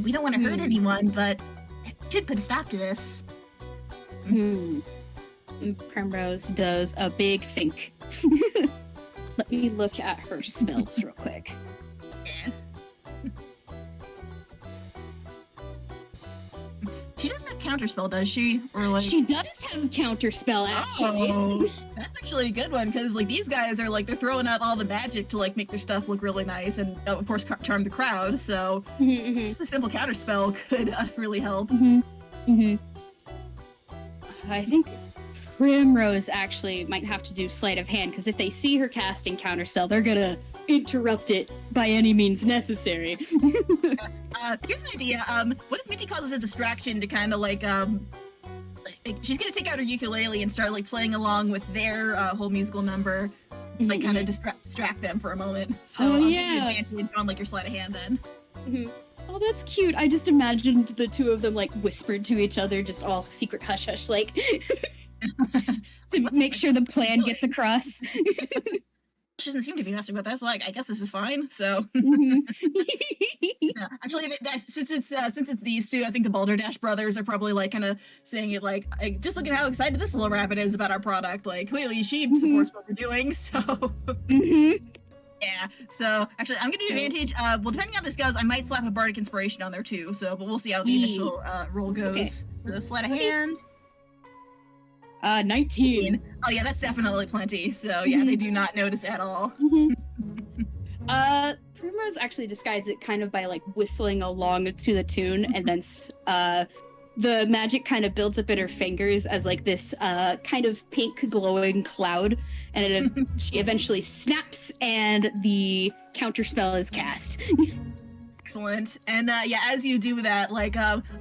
We don't want to hurt anyone, but it should put a stop to this. Primrose does a big think. Let me look at her spells real quick. Yeah. She doesn't have counterspell, does she? Or like she does have counterspell, actually. Oh, that's actually a good one, because like these guys are like they're throwing out all the magic to like make their stuff look really nice and of course charm the crowd. So just a simple counterspell could really help. I think Primrose actually might have to do sleight of hand, because if they see her casting counterspell, they're gonna interrupt it by any means necessary. Here's an idea. What if Minty causes a distraction to kind of like she's gonna take out her ukulele and start like playing along with their whole musical number, like kind of distract them for a moment. So I'll give you advantage on like your sleight of hand then. Oh, that's cute. I just imagined the two of them like whispered to each other, just all secret hush hush, like to make sure the plan gets across. She doesn't seem to be messing with us, so I guess this is fine. So, yeah. Actually, since it's these two, I think the Balderdash brothers are probably like kind of saying it like, just look at how excited this little rabbit is about our product. Like, clearly she supports what we're doing. So, yeah. So, actually, I'm gonna do advantage. Well, depending on how this goes, I might slap a bardic inspiration on there too. So, but we'll see how the initial roll goes. Okay. So, sleight of hand. 19. Oh yeah, that's definitely plenty. So yeah, they do not notice at all. Primrose actually disguises it kind of by like whistling along to the tune, and then the magic kind of builds up in her fingers as like this kind of pink glowing cloud, and she eventually snaps, and the counterspell is cast. Excellent. And yeah, as you do that, like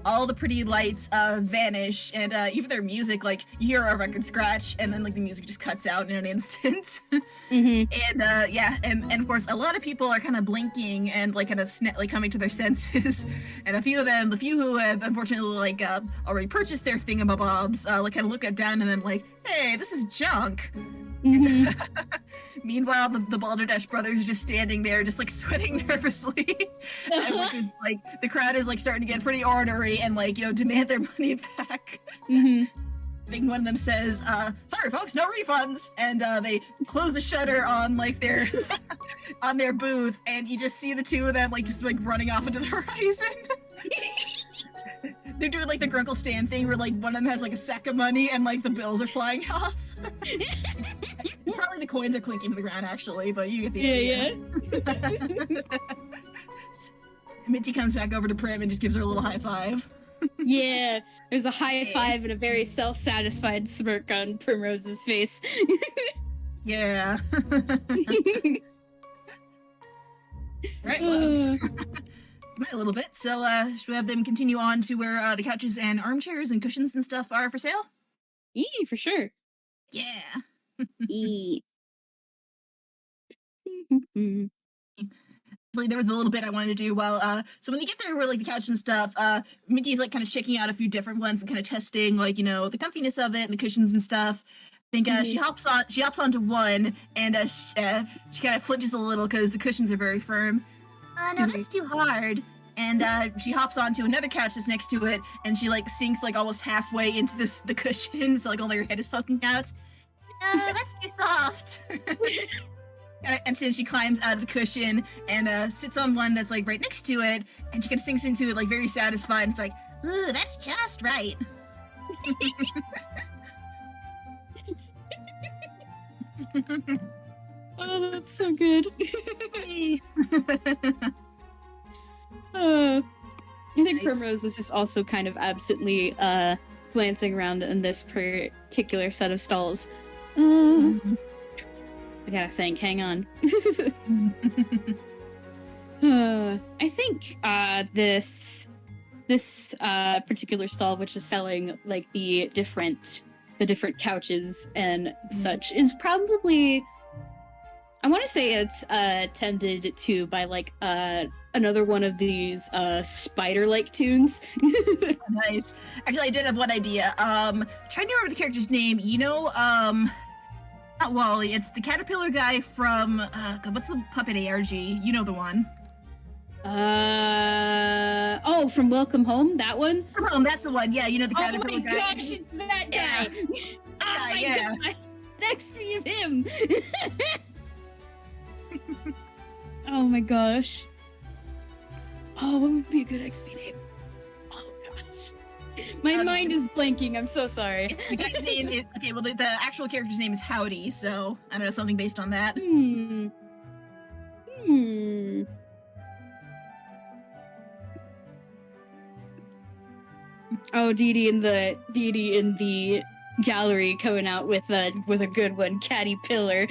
all the pretty lights vanish, and even their music, like you hear a record scratch, and then like the music just cuts out in an instant. And yeah, and of course a lot of people are kind of blinking and like kind of like coming to their senses, and a few of them, the few who have unfortunately like already purchased their thingamabobs, like kind of look down and then like, hey, this is junk. Meanwhile, the Balderdash brothers are just standing there, just like sweating nervously. And like the crowd is like starting to get pretty ornery and like, you know, demand their money back. I think one of them says, sorry folks, no refunds, and they close the shutter on like their on their booth, and you just see the two of them like just like running off into the horizon. They're doing like the Grunkle Stan thing where like one of them has like a sack of money and like the bills are flying off. It's probably the coins are clinking to the ground actually, but you get the idea. Minty comes back over to Prim and just gives her a little high five. Yeah, there's a high five and a very self-satisfied smirk on Primrose's face. Yeah. Right, well, a little bit. So, should we have them continue on to where the couches and armchairs and cushions and stuff are for sale? For sure. Yeah. There was a little bit I wanted to do while, so when they get there where, like, the couch and stuff, Minty's, like, kind of shaking out a few different ones and kind of testing, like, you know, the comfiness of it and the cushions and stuff. I think, she hops onto one, and, she kind of flinches a little because the cushions are very firm. No, that's too hard. And she hops onto another couch that's next to it, and she like sinks like almost halfway into the cushion, so like only her head is poking out. No, that's too soft. And then she climbs out of the cushion and sits on one that's like right next to it, and she kind of sinks into it like very satisfied. And it's like, ooh, that's just right. Oh, that's so good. I think Primrose is just also kind of absently glancing around in this particular set of stalls. I gotta think. Hang on. I think this particular stall, which is selling like the different couches and such, is probably, I want to say it's tended to by like another one of these spider-like tunes. Nice. Actually, I did have one idea. Trying to remember the character's name. You know, not Wally. It's the caterpillar guy from God, what's the puppet ARG? You know the one. From Welcome Home, that one? Welcome Home, that's the one. Yeah, you know the caterpillar guy. Oh my gosh, it's that guy! Oh my god! Next to him! Oh my gosh. Oh, what would be a good XP name? Oh gosh. My mind is blanking, I'm so sorry. The guy's name is, okay, well the actual character's name is Howdy, so I don't know, something based on that. Oh, Dee Dee in the gallery coming out with a good one, Caterpillar.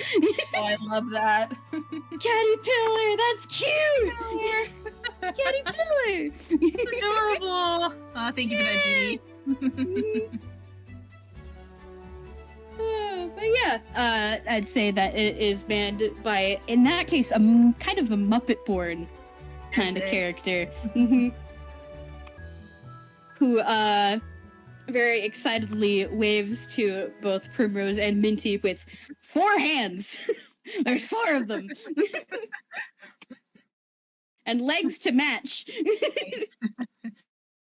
Oh, I love that. Caterpillar, that's cute. Caterpillar. Adorable. Thank you for that, Dee Dee. But yeah, I'd say that it is manned by, in that case, kind of a Muppet-born kind of character. Who very excitedly waves to both Primrose and Minty with 4 hands. There's 4 of them. And legs to match.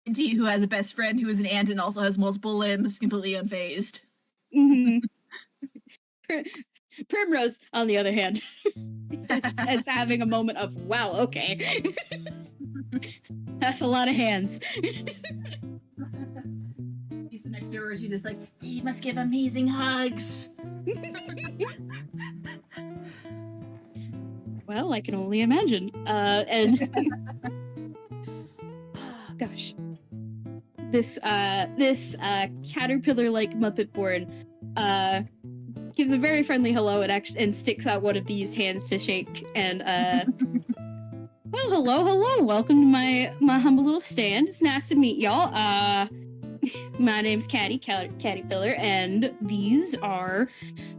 Minty, who has a best friend who is an ant and also has multiple limbs, completely unfazed. Primrose, on the other hand, is having a moment of, wow, okay. That's a lot of hands. He's next to her, she's just like, he must give amazing hugs. Well, I can only imagine. And gosh, this caterpillar-like Muppet-born gives a very friendly hello and sticks out one of these hands to shake. And well, hello, welcome to my humble little stand. It's nice to meet y'all. My name's Caterpillar, and these are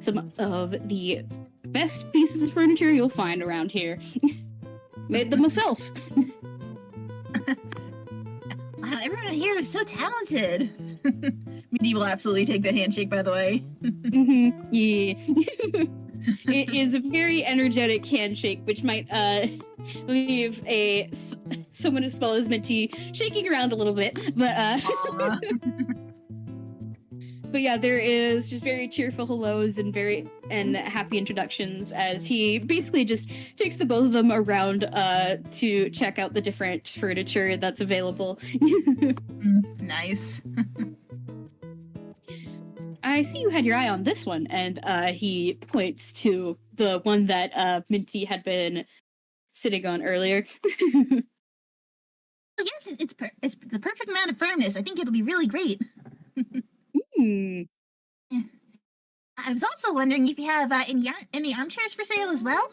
some of the best pieces of furniture you'll find around here. Made them myself. Wow, everyone here is so talented. Minty will absolutely take that handshake, by the way. Yeah. It is a very energetic handshake, which might leave someone as small as Minty shaking around a little bit. But but yeah, there is just very cheerful hellos and happy introductions as he basically just takes the both of them around to check out the different furniture that's available. Nice. I see you had your eye on this one, and he points to the one that Minty had been sitting on earlier. Yes, it's the perfect amount of firmness. I think it'll be really great. Yeah. I was also wondering if you have any armchairs for sale as well?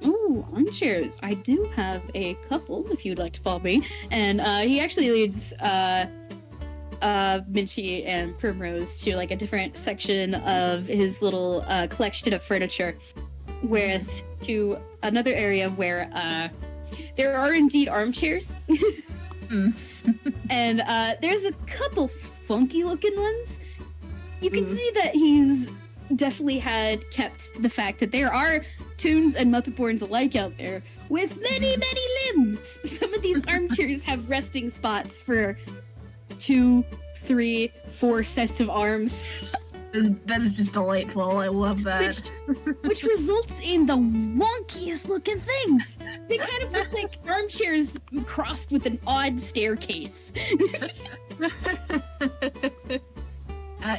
Oh, armchairs. I do have a couple, if you'd like to follow me. And he actually leads Minty and Primrose to like a different section of his little collection of furniture, to another area where there are indeed armchairs. And there's a couple funky looking ones. You can see that he's definitely had kept to the fact that there are Toons and Muppet-borns alike out there with many, many limbs. Some of these armchairs have resting spots for 2, 3, 4 sets of arms. That is just delightful. I love that. Which results in the wonkiest looking things. They kind of look like armchairs crossed with an odd staircase.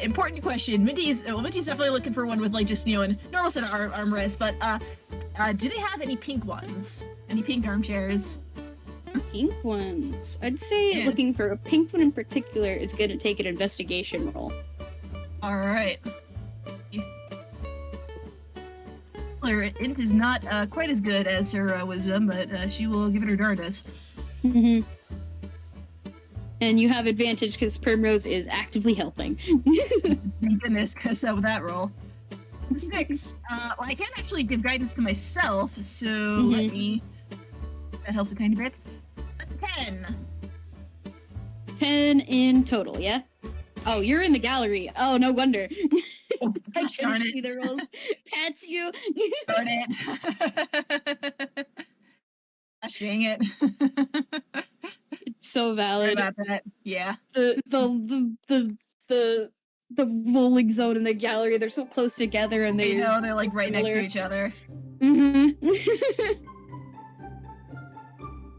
Important question. Minty's definitely looking for one with like just, a normal set of armrests, but do they have any pink ones? Any pink armchairs? Pink ones. I'd say looking for a pink one in particular is going to take an investigation roll. All right. Her int is not quite as good as her wisdom, but she will give it her darndest. Mm-hmm. And you have advantage because Primrose is actively helping. Thank goodness, because of that roll. 6. Well, I can't actually give guidance to myself, so let me... That helps a tiny bit. That's 10. 10 in total, yeah? Oh, you're in the gallery. Oh, no wonder. Oh, I gosh darn couldn't see it. the rolls. Pats you. Darn it. Gosh dang it. It's so Sorry valid. about that. Yeah. The rolling zone and the gallery, they're so close together and They know they're like right next to each other. Mm-hmm.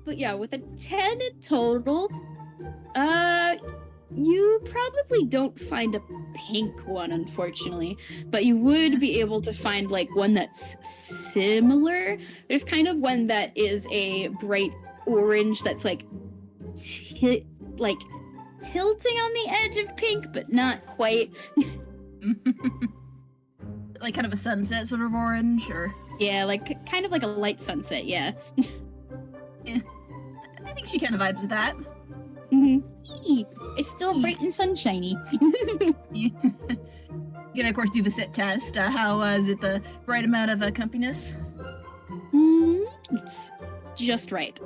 But yeah, with a 10 in total, you probably don't find a pink one, unfortunately, but you would be able to find like one that's similar. There's kind of one that is a bright orange that's like tilting on the edge of pink, but not quite. Like kind of a sunset sort of orange, or Yeah, like kind of like a light sunset, yeah. yeah. I think she kind of vibes with that. It's still bright and sunshiny. You can of course do the sit test. How is it the right amount of comfiness? It's just right.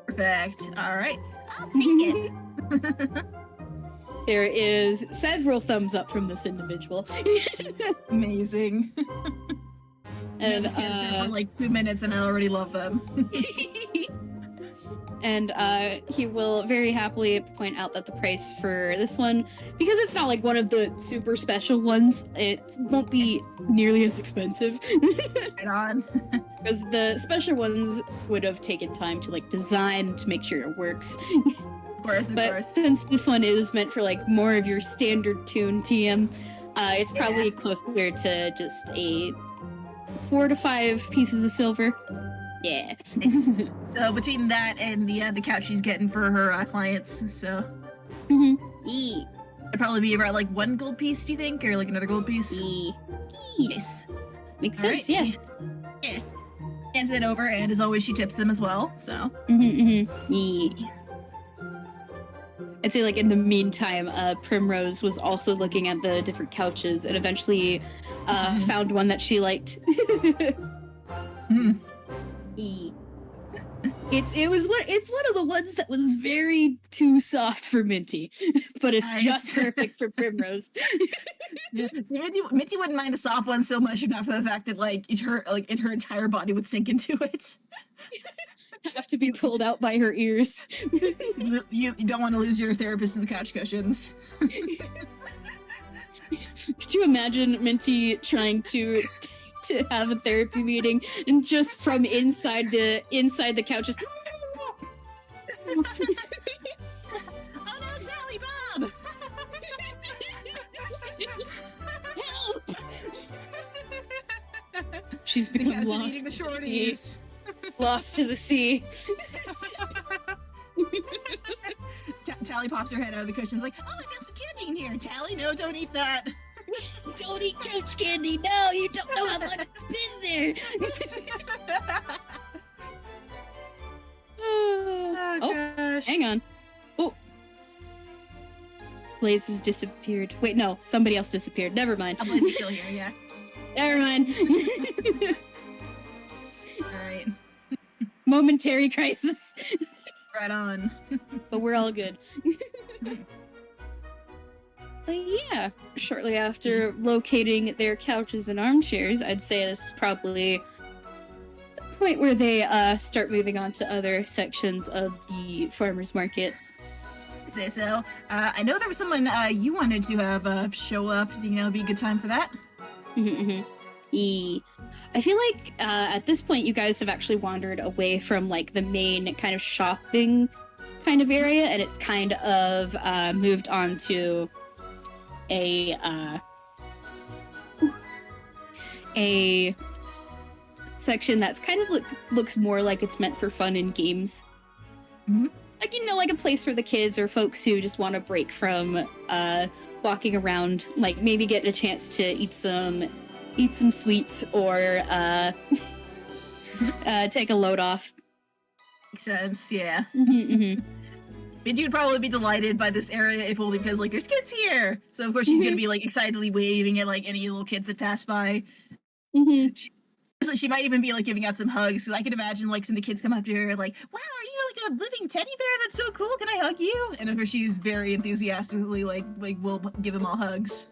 Perfect. All right, I'll take it. There is several thumbs up from this individual. Amazing. And Just get there for like 2 minutes and I already love them. and he will very happily point out that the price for this one, because it's not like one of the super special ones, it won't be nearly as expensive. Right on. Because the special ones would have taken time to like design to make sure it works. Of course. Since this one is meant for like more of your standard Toon TM, it's probably closer to just a 4 to 5 pieces of silver. Yeah. Nice. So between that and the couch she's getting for her clients, so it'd probably be about like 1 gold piece, do you think, or like another gold piece? Nice. Makes All sense, right. yeah. Yeah. Hands it over, and as always, she tips them as well. So. I'd say, like, in the meantime, Primrose was also looking at the different couches and eventually found one that she liked. It's one of the ones that was very too soft for Minty, but it's just perfect for Primrose. Yeah. See, Minty wouldn't mind a soft one so much, if not for the fact that like her entire body would sink into it. Have to be pulled out by her ears. You don't want to lose your therapist in the couch cushions. Could you imagine Minty trying to have a therapy meeting and just from inside the couch just Oh no, Tally Bob! Help! She's become lost. Eating the shorties. Lost to the sea. Tally pops her head out of the cushions like, oh, I found some candy in here. Tally, no, don't eat that. Don't eat couch candy. No, you don't know how long it's been there. Oh, gosh. Hang on. Oh. Blaze has disappeared. Wait, no, somebody else disappeared. Never mind. Blaze is still here, yeah. Never mind. Alright. Momentary crisis. Right on. But we're all good. But yeah, shortly after locating their couches and armchairs, I'd say this is probably the point where they start moving on to other sections of the farmer's market. I'd say so. I know there was someone you wanted to have show up. Do you know it'd be a good time for that? I feel like at this point you guys have actually wandered away from like the main kind of shopping kind of area, and it's kind of moved on to a section that's kind of looks more like it's meant for fun and games. Like, you know, like a place for the kids or folks who just want to break from walking around, like maybe get a chance to eat some eat some sweets or take a load off. Makes sense, yeah. Mm-hmm. Minty would probably be delighted by this area if only because, like, there's kids here! So, of course, she's gonna be, like, excitedly waving at, like, any little kids that pass by. Mm-hmm. She might even be, like, giving out some hugs, because I can imagine, like, some of the kids come up to her, like, wow, are you, like, a living teddy bear? That's so cool, can I hug you? And, of course, she's very enthusiastically, like will give them all hugs.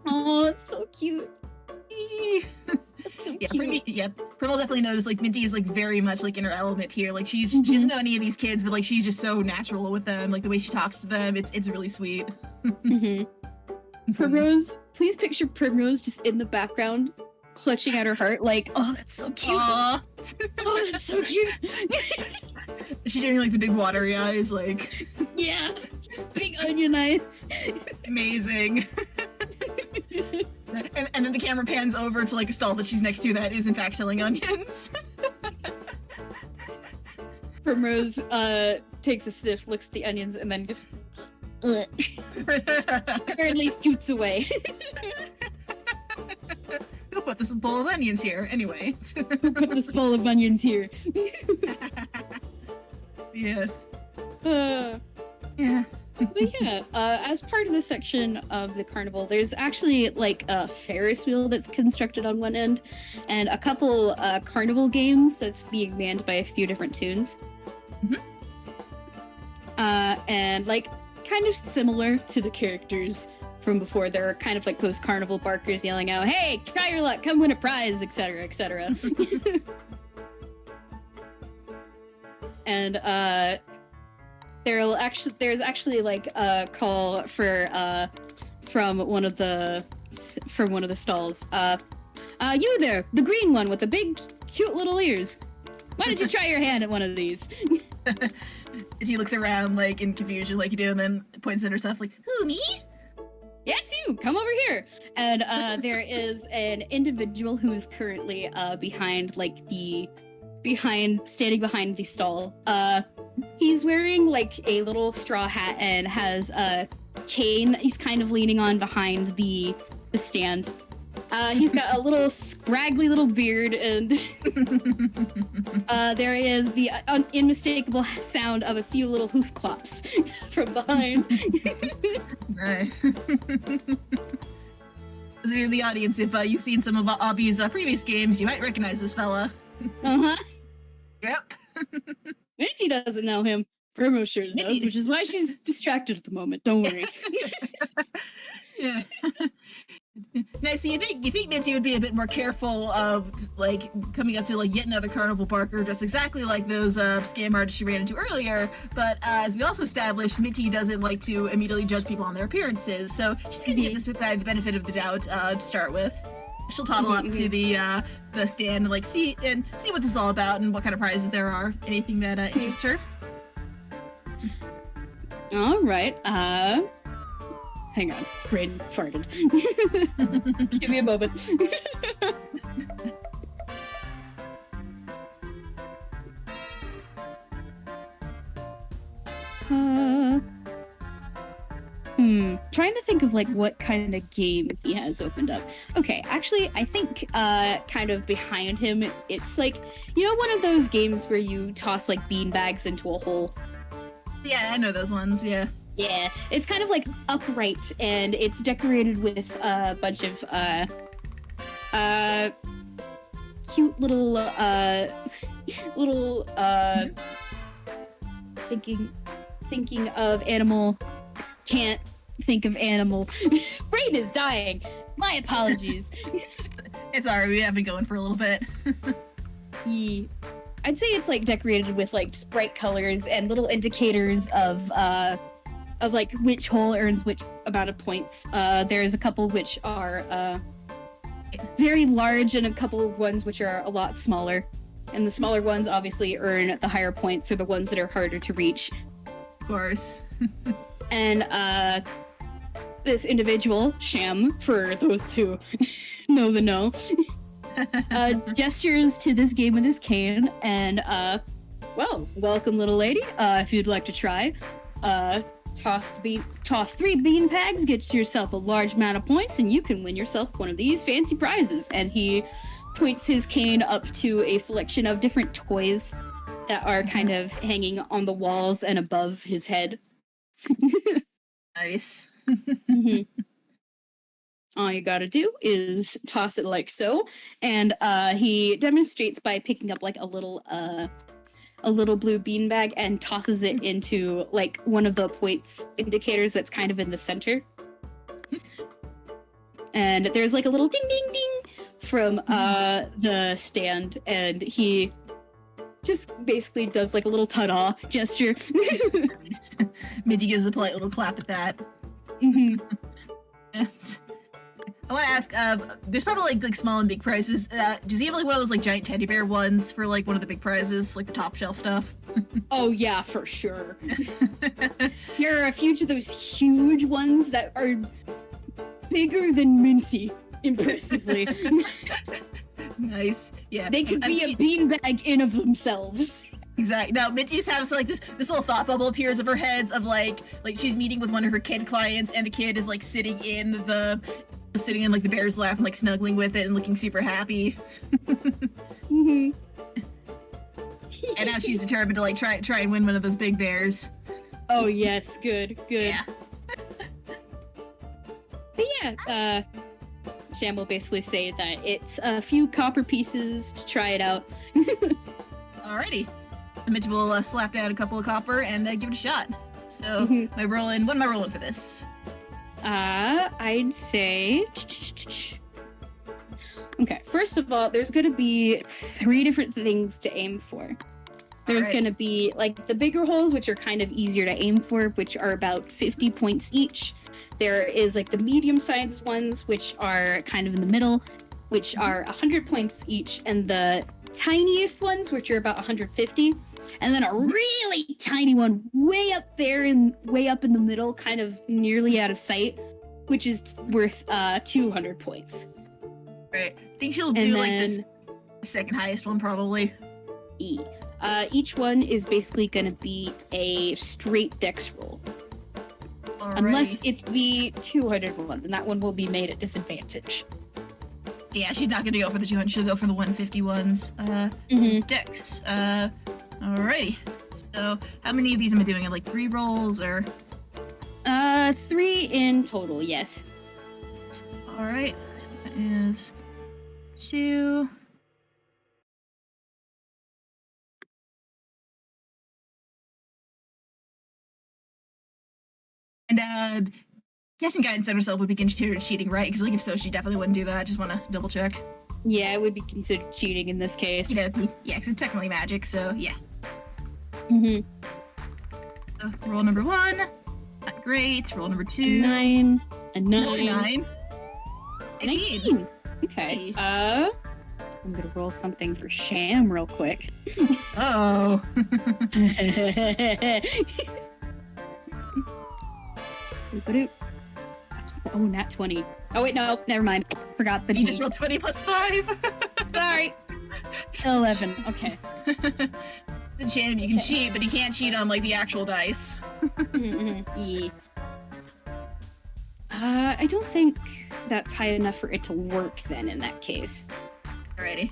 Oh, it's so cute. That's so cute. Primrose definitely noticed, like, Minty is, like, very much, like, in her element here. Like, she doesn't know any of these kids, but, like, she's just so natural with them. Like, the way she talks to them, it's really sweet. Primrose, please picture Primrose just in the background, clutching at her heart, like, oh, that's so cute. Oh, that's so cute. She's doing, like, the big watery eyes, like... Yeah, just big onion eyes. Amazing. And then the camera pans over to, like, a stall that she's next to that is, in fact, selling onions. Primrose takes a sniff, looks at the onions, and then just... or at least scoots away. Who put this bowl of onions here? Anyway. Who put this bowl of onions here? Yeah. Yeah. But yeah, as part of this section of the carnival, there's actually like a Ferris wheel that's constructed on one end, and a couple carnival games that's being manned by a few different tunes. And like kind of similar to the characters from before, there are kind of like those carnival barkers yelling out, "Hey, try your luck, come win a prize," etc., etc. And there's actually like a call for from one of the stalls. You there, the green one with the big cute little ears. Why don't you try your hand at one of these? She looks around like in confusion like you do, and then points at herself like, who, me? Yes, you! Come over here! And there is an individual who is currently standing behind the stall. He's wearing like a little straw hat and has a cane he's kind of leaning on behind the stand. He's got a little scraggly little beard, and there is the unmistakable sound of a few little hoof clops from behind. Right. So in the audience, if you've seen some of Abby's previous games, you might recognize this fella. Uh-huh. Yep. Minty doesn't know him. Primrose sure does, which is why she's distracted at the moment. Don't worry. Yeah. Now, see, you think Minty would be a bit more careful of, like, coming up to, like, yet another carnival barker dressed exactly like those scam artists she ran into earlier, but as we also established, Minty doesn't like to immediately judge people on their appearances, so she's gonna give this guy the benefit of the doubt to start with. She'll toddle up to the stand and, like, see what this is all about and what kind of prizes there are, anything that interests her. All right, hang on, brain farted. Give me a moment. Trying to think of like what kind of game he has opened up. Okay, actually, I think kind of behind him, it's like, you know, one of those games where you toss like bean bags into a hole. Yeah, I know those ones, yeah. Yeah, it's kind of like upright, and it's decorated with a bunch of cute little thinking of animal. Can't think of animal. Brain is dying. My apologies. It's alright, we have been going for a little bit. Yeah. I'd say it's like decorated with like just bright colors and little indicators of like which hole earns which amount of points. There's a couple which are very large and a couple of ones which are a lot smaller. And the smaller ones obviously earn the higher points, or the ones that are harder to reach. Of course. And this individual, Sham, for those two know the know, gestures to this game with his cane and well, welcome little lady. If you'd like to try. Toss 3 bean bags, get yourself a large amount of points, and you can win yourself one of these fancy prizes. And he points his cane up to a selection of different toys that are kind of hanging on the walls and above his head. Nice. All you gotta do is toss it like so, and he demonstrates by picking up like a little blue beanbag and tosses it into like one of the points indicators that's kind of in the center. And there's like a little ding ding ding from the stand, and he just basically does like a little ta-da gesture. Minty gives a polite little clap at that. Mm-hmm. And I want to ask, there's probably like small and big prizes. Does he have like one of those like giant teddy bear ones for like one of the big prizes, like the top shelf stuff? Oh yeah, for sure. There are a few of those huge ones that are bigger than Minty, impressively. Nice. Yeah. They could be a beanbag in of themselves. Exactly. Now Minty's have so like this little thought bubble appears of her heads of like she's meeting with one of her kid clients, and the kid is like sitting in like the bear's lap and like snuggling with it and looking super happy. Mm-hmm. And now she's determined to like try and win one of those big bears. Oh yes, good. Yeah. But yeah, Sham will basically say that it's a few copper pieces to try it out. Alrighty. Minty will slap down a couple of copper and give it a shot. So, what am I rolling for this? I'd say... Okay, first of all, there's gonna be 3 different things to aim for. There's gonna be, like, the bigger holes, which are kind of easier to aim for, which are about 50 points each. There is, like, the medium-sized ones, which are kind of in the middle, which are 100 points each, and the tiniest ones, which are about 150, and then a really tiny one way up in the middle, kind of nearly out of sight, which is worth 200 points. Right. I think she'll do like the second highest one probably. Each one is basically going to be a straight dex roll. Alrighty. Unless it's the 200 one, and that one will be made at disadvantage. Yeah, she's not gonna go for the 200, she'll go for the 150 ones. Dex. Alrighty. So, how many of these am I doing? Like 3 rolls, or? 3 in total, yes. Alright. So that is 2. And, guessing guidance on herself would be considered cheating, right? Because, like, if so, she definitely wouldn't do that. I just want to double check. Yeah, it would be considered cheating in this case. Yeah, because it's technically magic, so yeah. So, roll number 1. Not great. Roll number 2. 9. A 9. 9. 19. Okay. I'm gonna roll something for Sham real quick. Oh. Oh, nat 20. Oh wait, no, never mind. Forgot the You just rolled 20 plus 5. Sorry. 11. Okay. The Sham, you can cheat, but you can't cheat on like the actual dice. Yeah. I don't think that's high enough for it to work then in that case. Alrighty.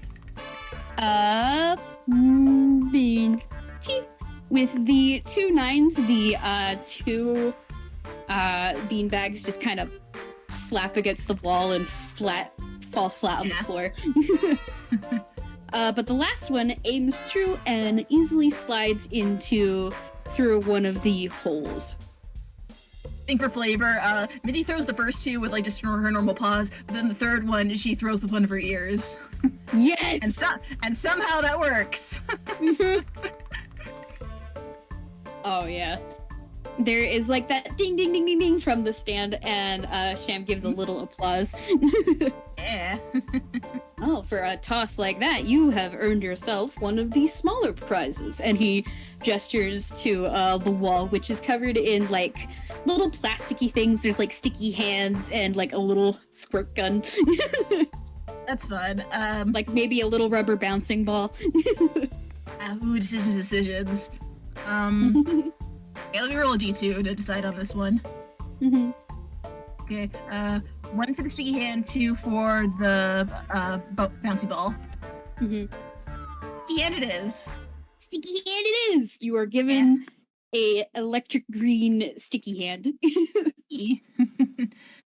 With the 2 9s, the 2 beanbags just kind of slap against the wall and fall flat on the floor. But the last one aims true and easily slides through one of the holes. I think for flavor, Minty throws the first 2 with like just her normal paws, but then the third one she throws with one of her ears. Yes! And somehow that works. Oh yeah. There is like that ding ding ding ding ding from the stand, and Sham gives a little applause. Yeah. Oh, for a toss like that, you have earned yourself one of these smaller prizes. And he gestures to the wall, which is covered in like little plasticky things. There's like sticky hands and like a little squirt gun. That's fun. Like maybe a little rubber bouncing ball. Decisions. Okay, let me roll a d2 to decide on this one. Mm-hmm. Okay, 1 for the sticky hand, 2 for the bouncy ball. Mm-hmm. Sticky hand it is. Sticky hand it is! You are given a electric green sticky hand.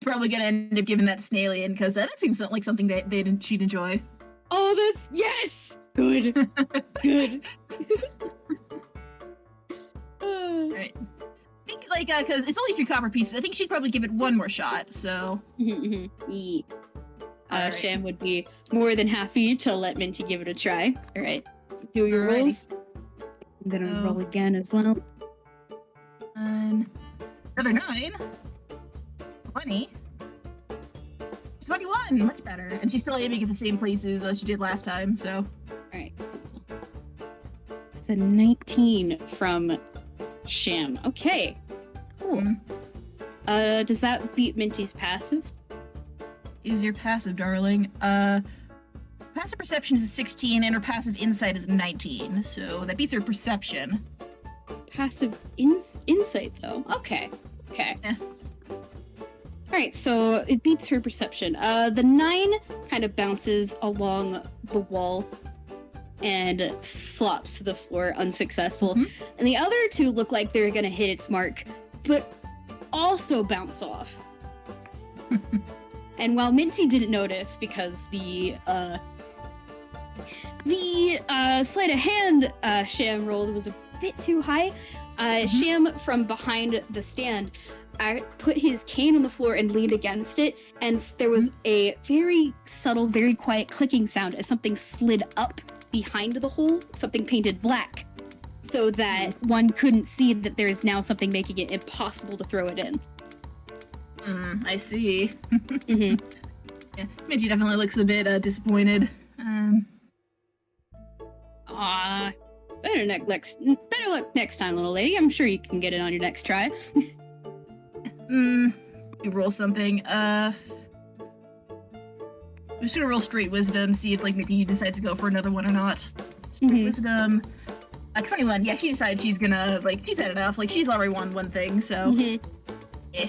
Probably gonna end up giving that to Snailian, because that seems like something that she'd enjoy. Oh, that's... Yes! Good. Good. Alright. I think, like, because it's only 3 copper pieces, I think she'd probably give it one more shot, so... Right. Sham would be more than happy to let Minty give it a try. Alright. Do your rolls. I'm gonna roll again as well. Another 9. 20. 21! Much better. And she's still aiming at the same places as she did last time, so... Alright, cool. It's a 19 from Sham. Okay. Cool. Does that beat Minty's passive? Is your passive, darling? Passive perception is a 16, and her passive insight is a 19, so that beats her perception. Passive insight, though. Okay. Okay. Yeah. Alright, so it beats her perception. The 9 kind of bounces along the wall and flops to the floor, unsuccessful. And the other 2 look like they're gonna hit its mark, but also bounce off. And while Minty didn't notice, because the sleight of hand Sham rolled was a bit too high, Sham, from behind the stand, put his cane on the floor and leaned against it, and there was a very subtle, very quiet clicking sound as something slid up behind the hole, something painted black, so that one couldn't see that there is now something making it impossible to throw it in. I see. Yeah, Minty definitely looks a bit disappointed. Better luck next time, little lady. I'm sure you can get it on your next try. You roll something. I'm just gonna roll straight wisdom, see if, like, maybe he decides to go for another one or not. Straight wisdom. 21. Yeah, she decided she's gonna, like, she's had enough. Like, she's already won one thing, so. Yeah. I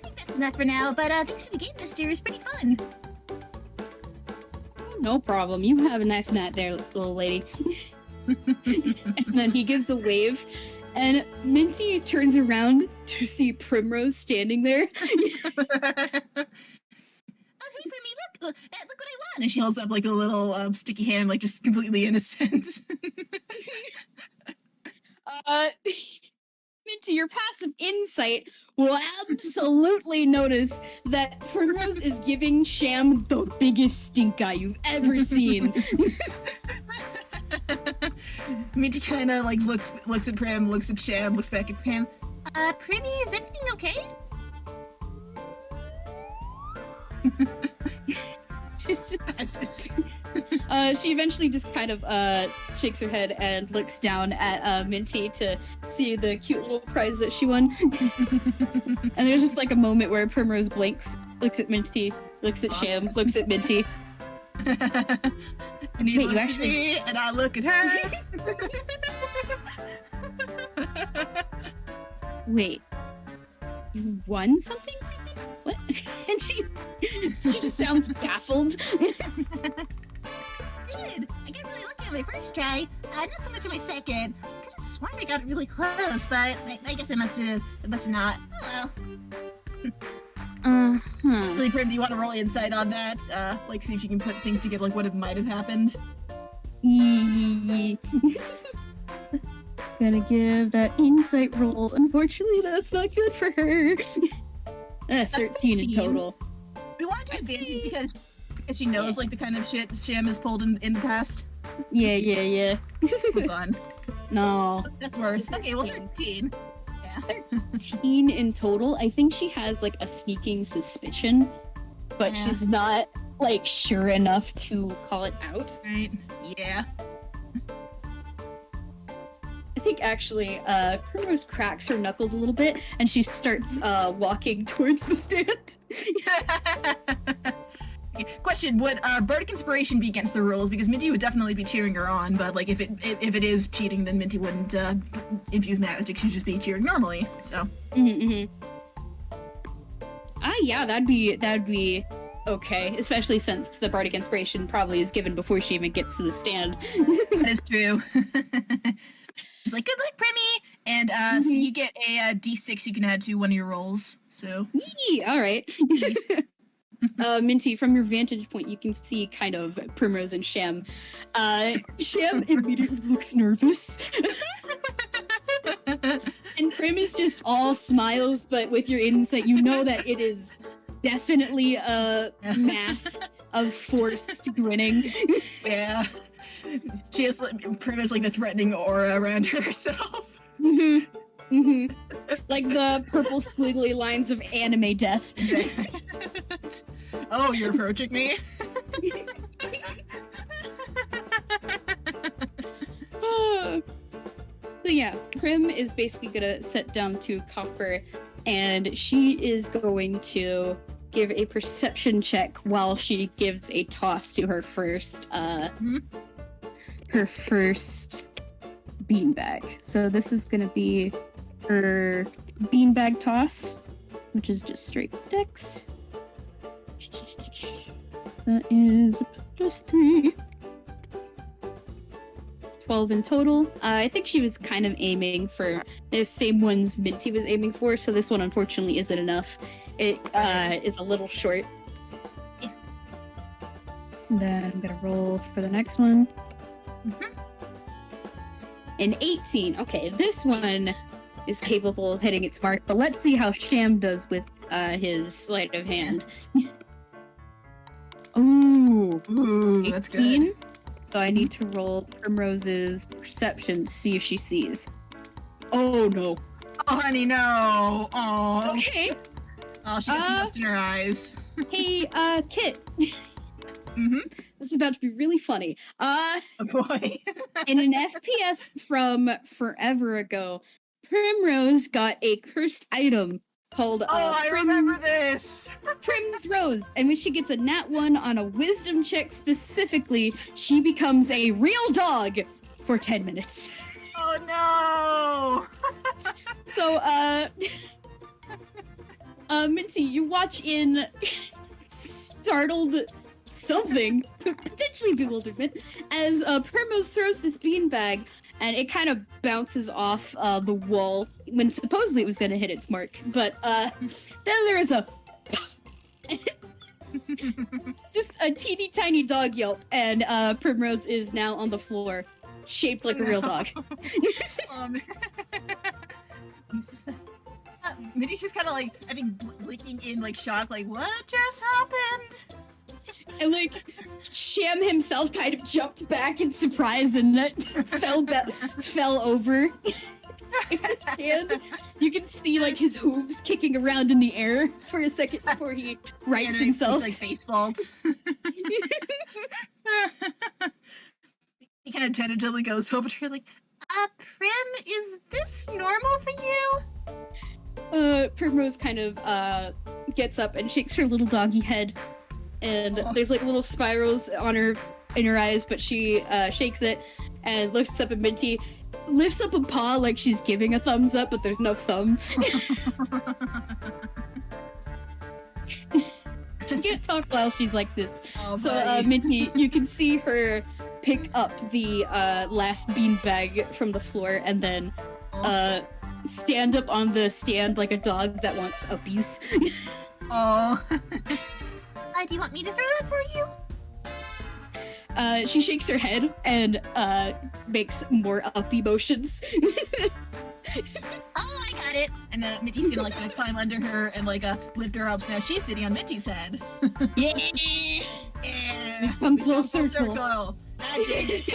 think that's enough for now, but thanks for the game, mister. It was pretty fun. No problem. You have a nice night there, little lady. And then he gives a wave, and Minty turns around to see Primrose standing there. Oh, hey, Primmy, look what I want! And she holds up, like, a little sticky hand, like, just completely innocent. Minty, your passive insight will absolutely notice that Primrose is giving Sham the biggest stink eye you've ever seen. Minty kind of, like, looks at Prim, looks at Sham, looks back at Prim. Primmy, is everything okay? She's just... she eventually just kind of shakes her head and looks down at Minty to see the cute little prize that she won. And there's just like a moment where Primrose blinks, looks at Minty, looks at Sham, looks at Minty. And he looks at me, and I look at her. Wait, you won something? What? And she just sounds baffled. Did. I got really lucky on my first try. Not so much on my second. I could have sworn I got really close, but I guess I must have not. Oh well. Really, Prim, do you want to roll insight on that? Like, see if you can put things together, like what might have happened. Gonna give that insight roll. Unfortunately, that's not good for her. 13 in total. We wanted to advance because she knows, like, the kind of shit Sham has pulled in the past. Yeah. Move on. No. That's worse. Okay, well, 13. Yeah. 13 in total. I think she has, like, a sneaking suspicion, but she's not, like, sure enough to call it out. Right. Yeah. I think actually, Primrose cracks her knuckles a little bit, and she starts walking towards the stand. Question: would Bardic Inspiration be against the rules? Because Minty would definitely be cheering her on, but like if it is cheating, then Minty wouldn't infuse magic. She'd just be cheering normally. So. Yeah, that'd be okay, especially since the Bardic Inspiration probably is given before she even gets to the stand. That is true. She's like, good luck, Primmy! And so you get a D6 you can add to one of your rolls. So. Yee! All right. Minty, from your vantage point, you can see kind of Primrose and Sham. Sham immediately looks nervous. And Prim is just all smiles, but with your insight, you know that it is definitely a mask of forced grinning. Yeah. She has, Prim is like the threatening aura around herself. Like the purple squiggly lines of anime death. Oh, you're approaching me? So yeah, Prim is basically gonna sit down to Copper, and she is going to give a perception check while she gives a toss to her first beanbag. So this is gonna be her beanbag toss, which is just straight dex. That is +3. 12 in total. I think she was kind of aiming for the same ones Minty was aiming for, so this one unfortunately isn't enough. It is a little short. Yeah. Then I'm gonna roll for the next one. An 18. Okay, this one is capable of hitting its mark, but let's see how Sham does with his sleight of hand. Ooh, That's 18. good. So I need to roll Primrose's perception to see if she sees. Oh no. Oh, honey, no. Oh. Okay. Oh, she got some dust in her eyes. Hey, Kit. This is about to be really funny. Oh boy. In an FPS from forever ago, Primrose got a cursed item called I remember this. Prim's Rose, and when she gets a nat 1 on a wisdom check specifically, she becomes a real dog for 10 minutes. Oh no! So, Minty, you watch in startled something, potentially bewilderment, as Primrose throws this beanbag, and it kind of bounces off the wall when supposedly it was going to hit its mark. But then there is a just a teeny tiny dog yelp, and Primrose is now on the floor, shaped like a real dog. Minty's just kind of like, I think, blinking in like shock, like, what just happened? And like Sham himself kind of jumped back in surprise and fell over. In his stand. You can see like his hooves kicking around in the air for a second before he rights himself. Like face fault. He kind of tentatively goes over to her like, Prim, is this normal for you? Primrose kind of gets up and shakes her little doggy head, and there's like little spirals on her in her eyes, but she shakes it and looks up at Minty, lifts up a paw like she's giving a thumbs up, but there's no thumb. She can't talk while she's like this. So Minty, you can see her pick up the last beanbag from the floor and then stand up on the stand like a dog that wants uppies. Oh. Do you want me to throw that for you? She shakes her head and makes more uppy motions. Oh, I got it! And Minty's gonna like climb under her and like lift her up, so now she's sitting on Minty's head. Yeah! Yeah! Come full circle. Magic!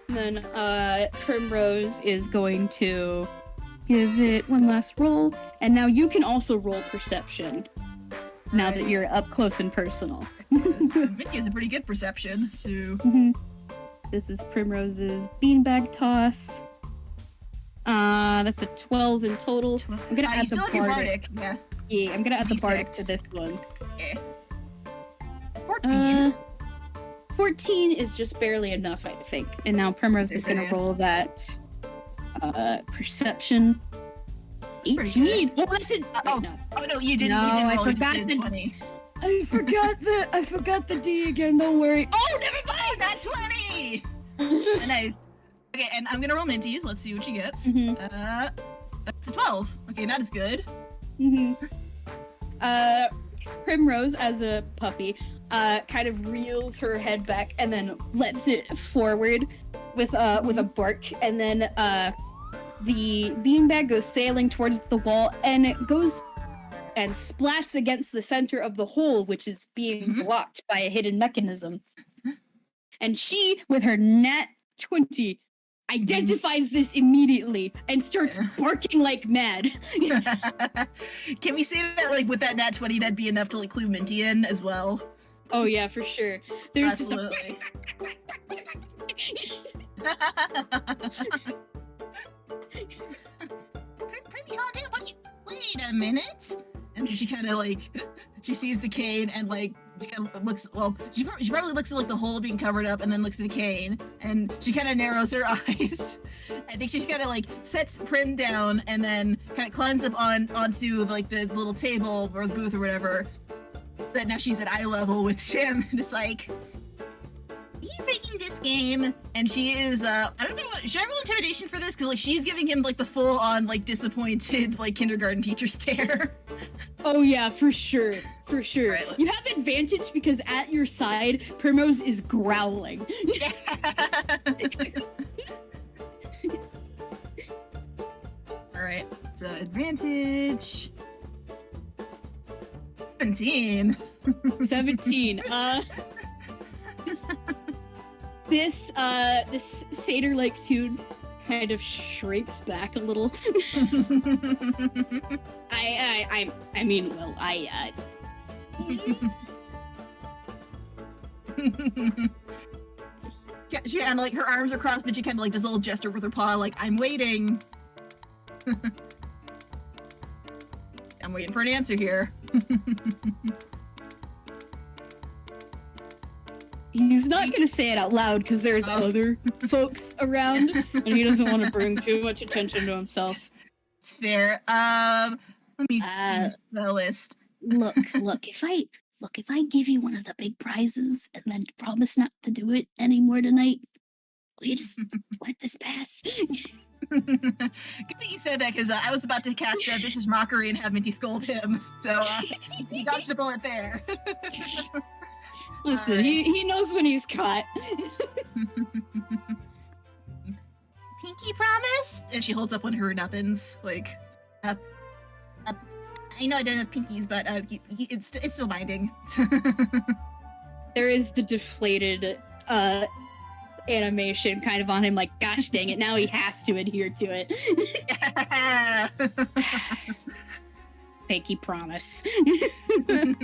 Then Primrose is going to give it one last roll, and now you can also roll perception. Now that you're up close and personal. Yes, Minty has a pretty good perception, so... This is Primrose's beanbag toss. That's a 12 in total. I'm gonna add the bardic. Yeah. Yeah, I'm gonna add the bardic D6. to this one. Okay. 14. 14 is just barely enough, I think. And now Primrose is gonna roll that perception. 18. Oh, that's it. Oh no, you didn't. No, you didn't roll, I forgot you did 20. I forgot the D again. Don't worry. Oh, never mind. Not 20. Nice. Okay, and I'm gonna roll Minty's. Let's see what she gets. That's a 12. Okay, not as good. Primrose, as a puppy, kind of reels her head back and then lets it forward with a bark, and then the beanbag goes sailing towards the wall, and it goes and splats against the center of the hole, which is being blocked by a hidden mechanism. And she, with her nat 20, identifies this immediately and starts barking like mad. Can we say that, like, with that nat 20, that'd be enough to, like, clue Minty in as well? Oh yeah, for sure. There's Absolutely. Wait a minute. And she kind of, like, she sees the cane and, like, she kind of looks, well, she probably looks at, like, the hole being covered up and then looks at the cane, and she kind of narrows her eyes. I think she kind of, like, sets Prim down and then kind of climbs up onto, like, the little table or the booth or whatever. But now she's at eye level with Shim, and it's like, are you faking this game? And she is, I don't know, should I roll intimidation for this? Because, like, she's giving him, like, the full-on, like, disappointed, like, kindergarten teacher stare. Oh yeah, for sure. For sure. Right, you have advantage because at your side, Primrose is growling. Alright, so advantage. 17. 17. This satyr-like tune kind of shrinks back a little. She kind of, like, her arms are crossed, but she kind of, like, does a little gesture with her paw, like, I'm waiting. I'm waiting for an answer here. He's not gonna say it out loud because there's other folks around, and he doesn't want to bring too much attention to himself. It's fair. Let me see the list. Look, if I give you one of the big prizes and then promise not to do it anymore tonight, will you just let this pass? Good thing you said that, because I was about to cast vicious mockery and have Minty scold him, so you dodged a bullet there. Listen, he knows when he's caught. Pinky promise? And she holds up one of her nubbins, like, I know I don't have pinkies, but it's still binding. There is the deflated animation kind of on him, like, gosh dang it, now he has to adhere to it. Pinky promise. Pretty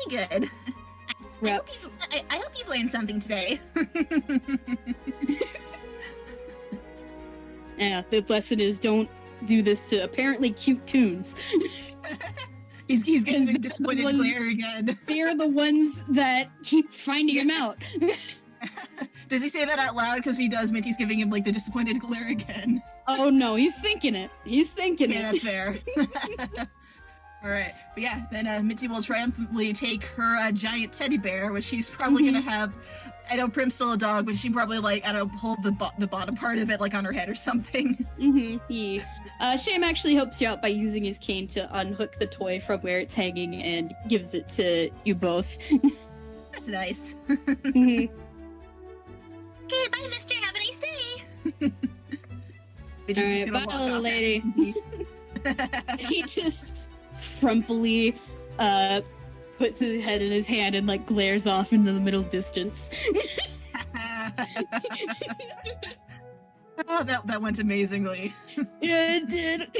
good. Reps. I hope you've learned something today. Yeah, the lesson is don't do this to apparently cute tunes. He's getting the disappointed glare again. They're the ones that keep finding him out. Does he say that out loud? Because if he does, Minty's giving him, like, the disappointed glare again. Oh no, he's thinking it. Yeah, that's fair. Alright, but yeah, then Minty will triumphantly take her giant teddy bear, which she's probably gonna have, I know Prim's still a dog, but she probably, like, I don't know, hold the bottom part of it, like, on her head or something. Yeah. Sham actually helps you out by using his cane to unhook the toy from where it's hanging and gives it to you both. That's nice. Mm-hmm. Okay, bye, mister, have a nice day! Alright, bye, little lady. He just frumpily puts his head in his hand and, like, glares off into the middle distance. Oh, that went amazingly. Yeah, it did.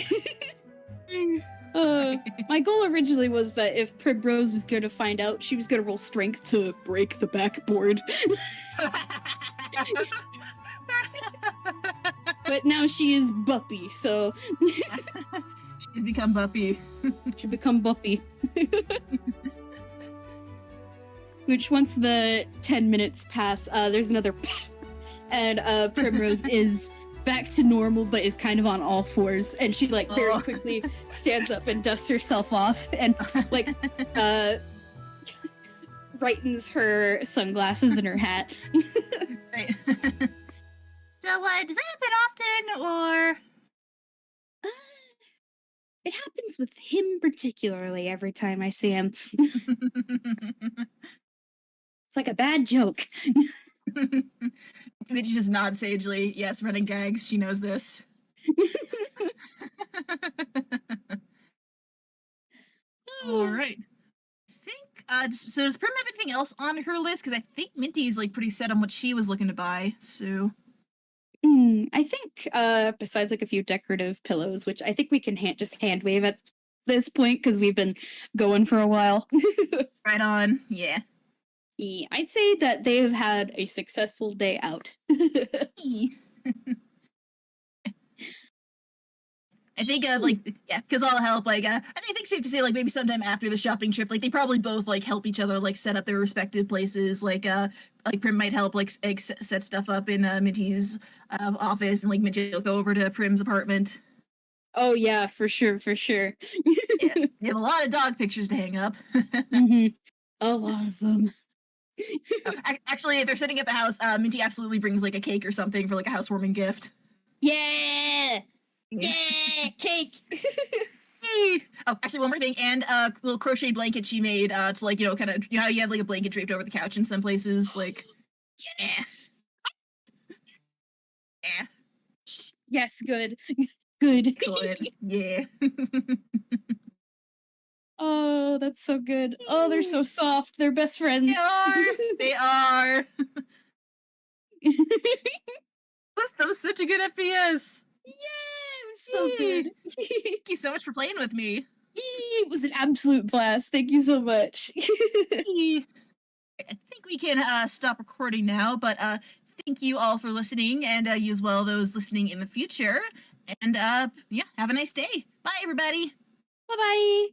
My goal originally was that if Primrose was going to find out, she was going to roll strength to break the backboard. but now she is Buppy, so She's become Buppy. she become Buppy. Which once the 10 minutes pass, there's another and Primrose is back to normal, but is kind of on all fours, and she like very quickly stands up and dusts herself off and like brightens her sunglasses and her hat. Right. So, does that happen often, or? It happens with him particularly every time I see him. It's like a bad joke. Minty just nods sagely. Yes, running gags. She knows this. All right. I think. So does Prim have anything else on her list? Because I think Minty's like pretty set on what she was looking to buy. So. I think besides like a few decorative pillows, which I think we can just hand wave at this point because we've been going for a while. Right on. Yeah. Yeah, I'd say that they have had a successful day out. I think because all help, I think it's safe to say like maybe sometime after the shopping trip, like they probably both like help each other like set up their respective places. Like Prim might help like set stuff up in Minty's office, and like Minty will go over to Prim's apartment. Oh yeah, for sure, for sure. Yeah, they have a lot of dog pictures to hang up. A lot of them. Actually, if they're setting up the house, Minty absolutely brings like a cake or something for like a housewarming gift. Yeah! Yeah! Cake! Oh, actually, one more thing, and a little crochet blanket she made to like kind of how you have like a blanket draped over the couch in some places, like. Yes. Yeah. Yes, good. Good. Excellent. Yeah. Oh, that's so good. Oh, they're so soft. They're best friends. They are. They are. That was such a good FPS. Yeah, it was so good. Thank you so much for playing with me. It was an absolute blast. Thank you so much. I think we can stop recording now, but thank you all for listening, and you as well, those listening in the future. And have a nice day. Bye, everybody. Bye-bye.